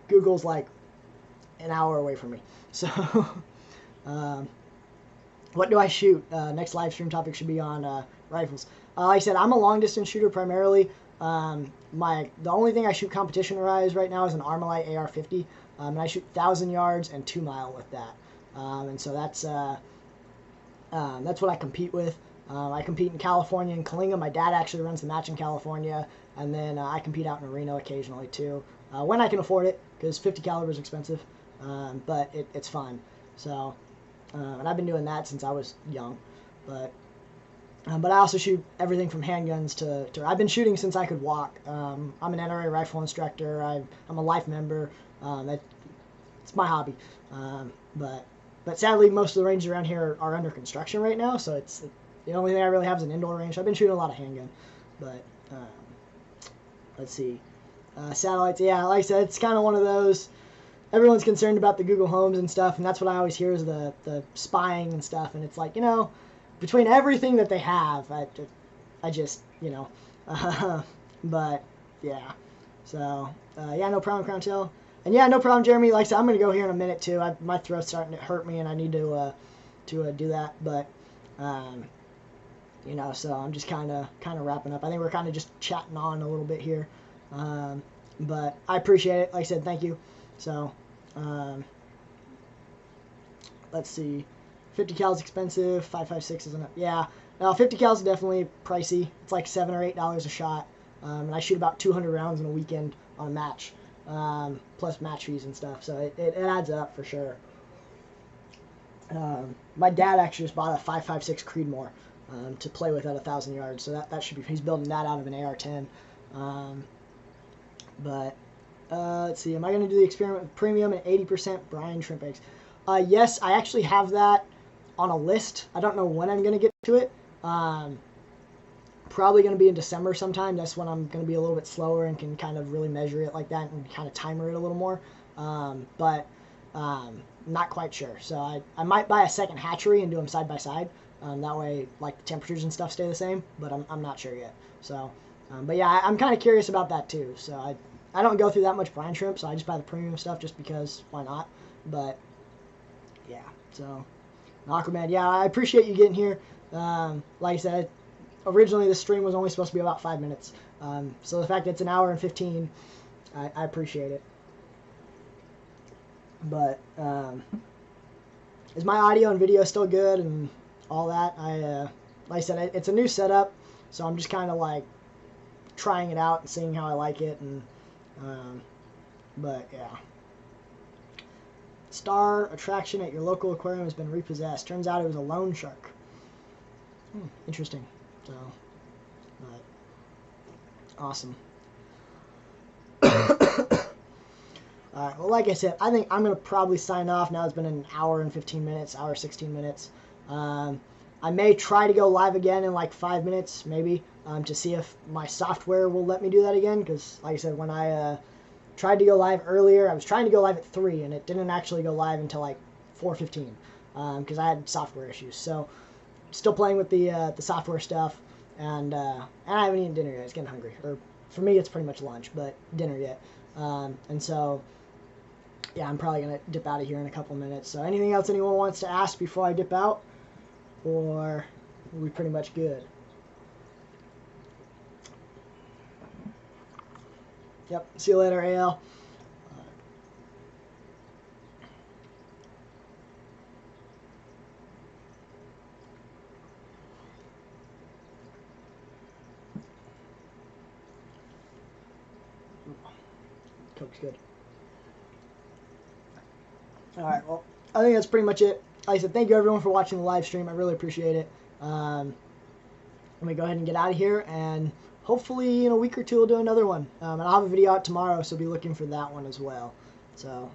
Speaker 1: Google's like an hour away from me, so what do I shoot? Next live stream topic should be on rifles. Like I said, I'm a long distance shooter primarily. The only thing I shoot competition-wise right now is an Armalite AR-50, and I shoot 1,000 yards and 2 mile with that. And so that's what I compete with. I compete in California and Kalinga. My dad actually runs the match in California, and then I compete out in Reno occasionally too, when I can afford it, because 50 caliber is expensive, but it's fun. So, and I've been doing that since I was young, but I also shoot everything from handguns to I've been shooting since I could walk. I'm an NRA rifle instructor. I'm a life member. It's my hobby. But sadly, most of the ranges around here are under construction right now, so it's the only thing I really have is an indoor range. I've been shooting a lot of handgun, but let's see. Satellites, yeah, like I said, it's kind of one of those. Everyone's concerned about the Google Homes and stuff, and that's what I always hear is the spying and stuff, and it's like, you know, between everything that they have, I just, you know, but yeah, so yeah, no problem, Crown Tail, and yeah, no problem, Jeremy. Like I said, I'm gonna go here in a minute too. My throat's starting to hurt me, and I need to do that, but you know, so I'm just kind of wrapping up. I think we're kind of just chatting on a little bit here, but I appreciate it. Like I said, thank you. So let's see. 50 cal is expensive. 5.56 isn't it? Yeah. Now 50 cal is definitely pricey. It's like $7 or $8 a shot, and I shoot about 200 rounds in a weekend on a match, plus match fees and stuff. So it adds up for sure. My dad actually just bought a 5.56 Creedmoor to play with at 1,000 yards. So that should be, he's building that out of an AR-10. But let's see, am I going to do the experiment with premium and 80% brine shrimp eggs? Yes, I actually have that on a list. I don't know when I'm going to get to it. Probably going to be in December sometime. That's when I'm going to be a little bit slower and can kind of really measure it like that and kind of timer it a little more. But not quite sure. So I might buy a second hatchery and do them side by side. That way, like, the temperatures and stuff stay the same, but I'm not sure yet. So, but yeah, I'm kind of curious about that too. So I don't go through that much brine shrimp, so I just buy the premium stuff just because, why not? But yeah, so Aquaman, yeah, I appreciate you getting here. Like I said, originally the stream was only supposed to be about 5 minutes. So the fact that it's an hour and 15, I appreciate it. But is my audio and video still good and all that? Like I said, it's a new setup, so I'm just kind of like trying it out and seeing how I like it. And but yeah, star attraction at your local aquarium has been repossessed. Turns out it was a loan shark. Interesting. So, but awesome. Alright, well, like I said, I think I'm going to probably sign off. Now it's been an hour and 15 minutes, hour 16 minutes. I may try to go live again in like 5 minutes, maybe, to see if my software will let me do that again. Because, like I said, when I tried to go live earlier, I was trying to go live at 3, and it didn't actually go live until like 4:15, because I had software issues. So, still playing with the software stuff, and I haven't eaten dinner yet. It's getting hungry. Or, for me, it's pretty much lunch, but dinner yet. And so, yeah, I'm probably going to dip out of here in a couple minutes. So anything else anyone wants to ask before I dip out? Or are we pretty much good? Yep, see you later, AL. Coke's good. Alright, well, I think that's pretty much it. Like I said, thank you everyone for watching the live stream. I really appreciate it. Let me go ahead and get out of here, and hopefully in a week or two we'll do another one. And I'll have a video out tomorrow, so be looking for that one as well. So.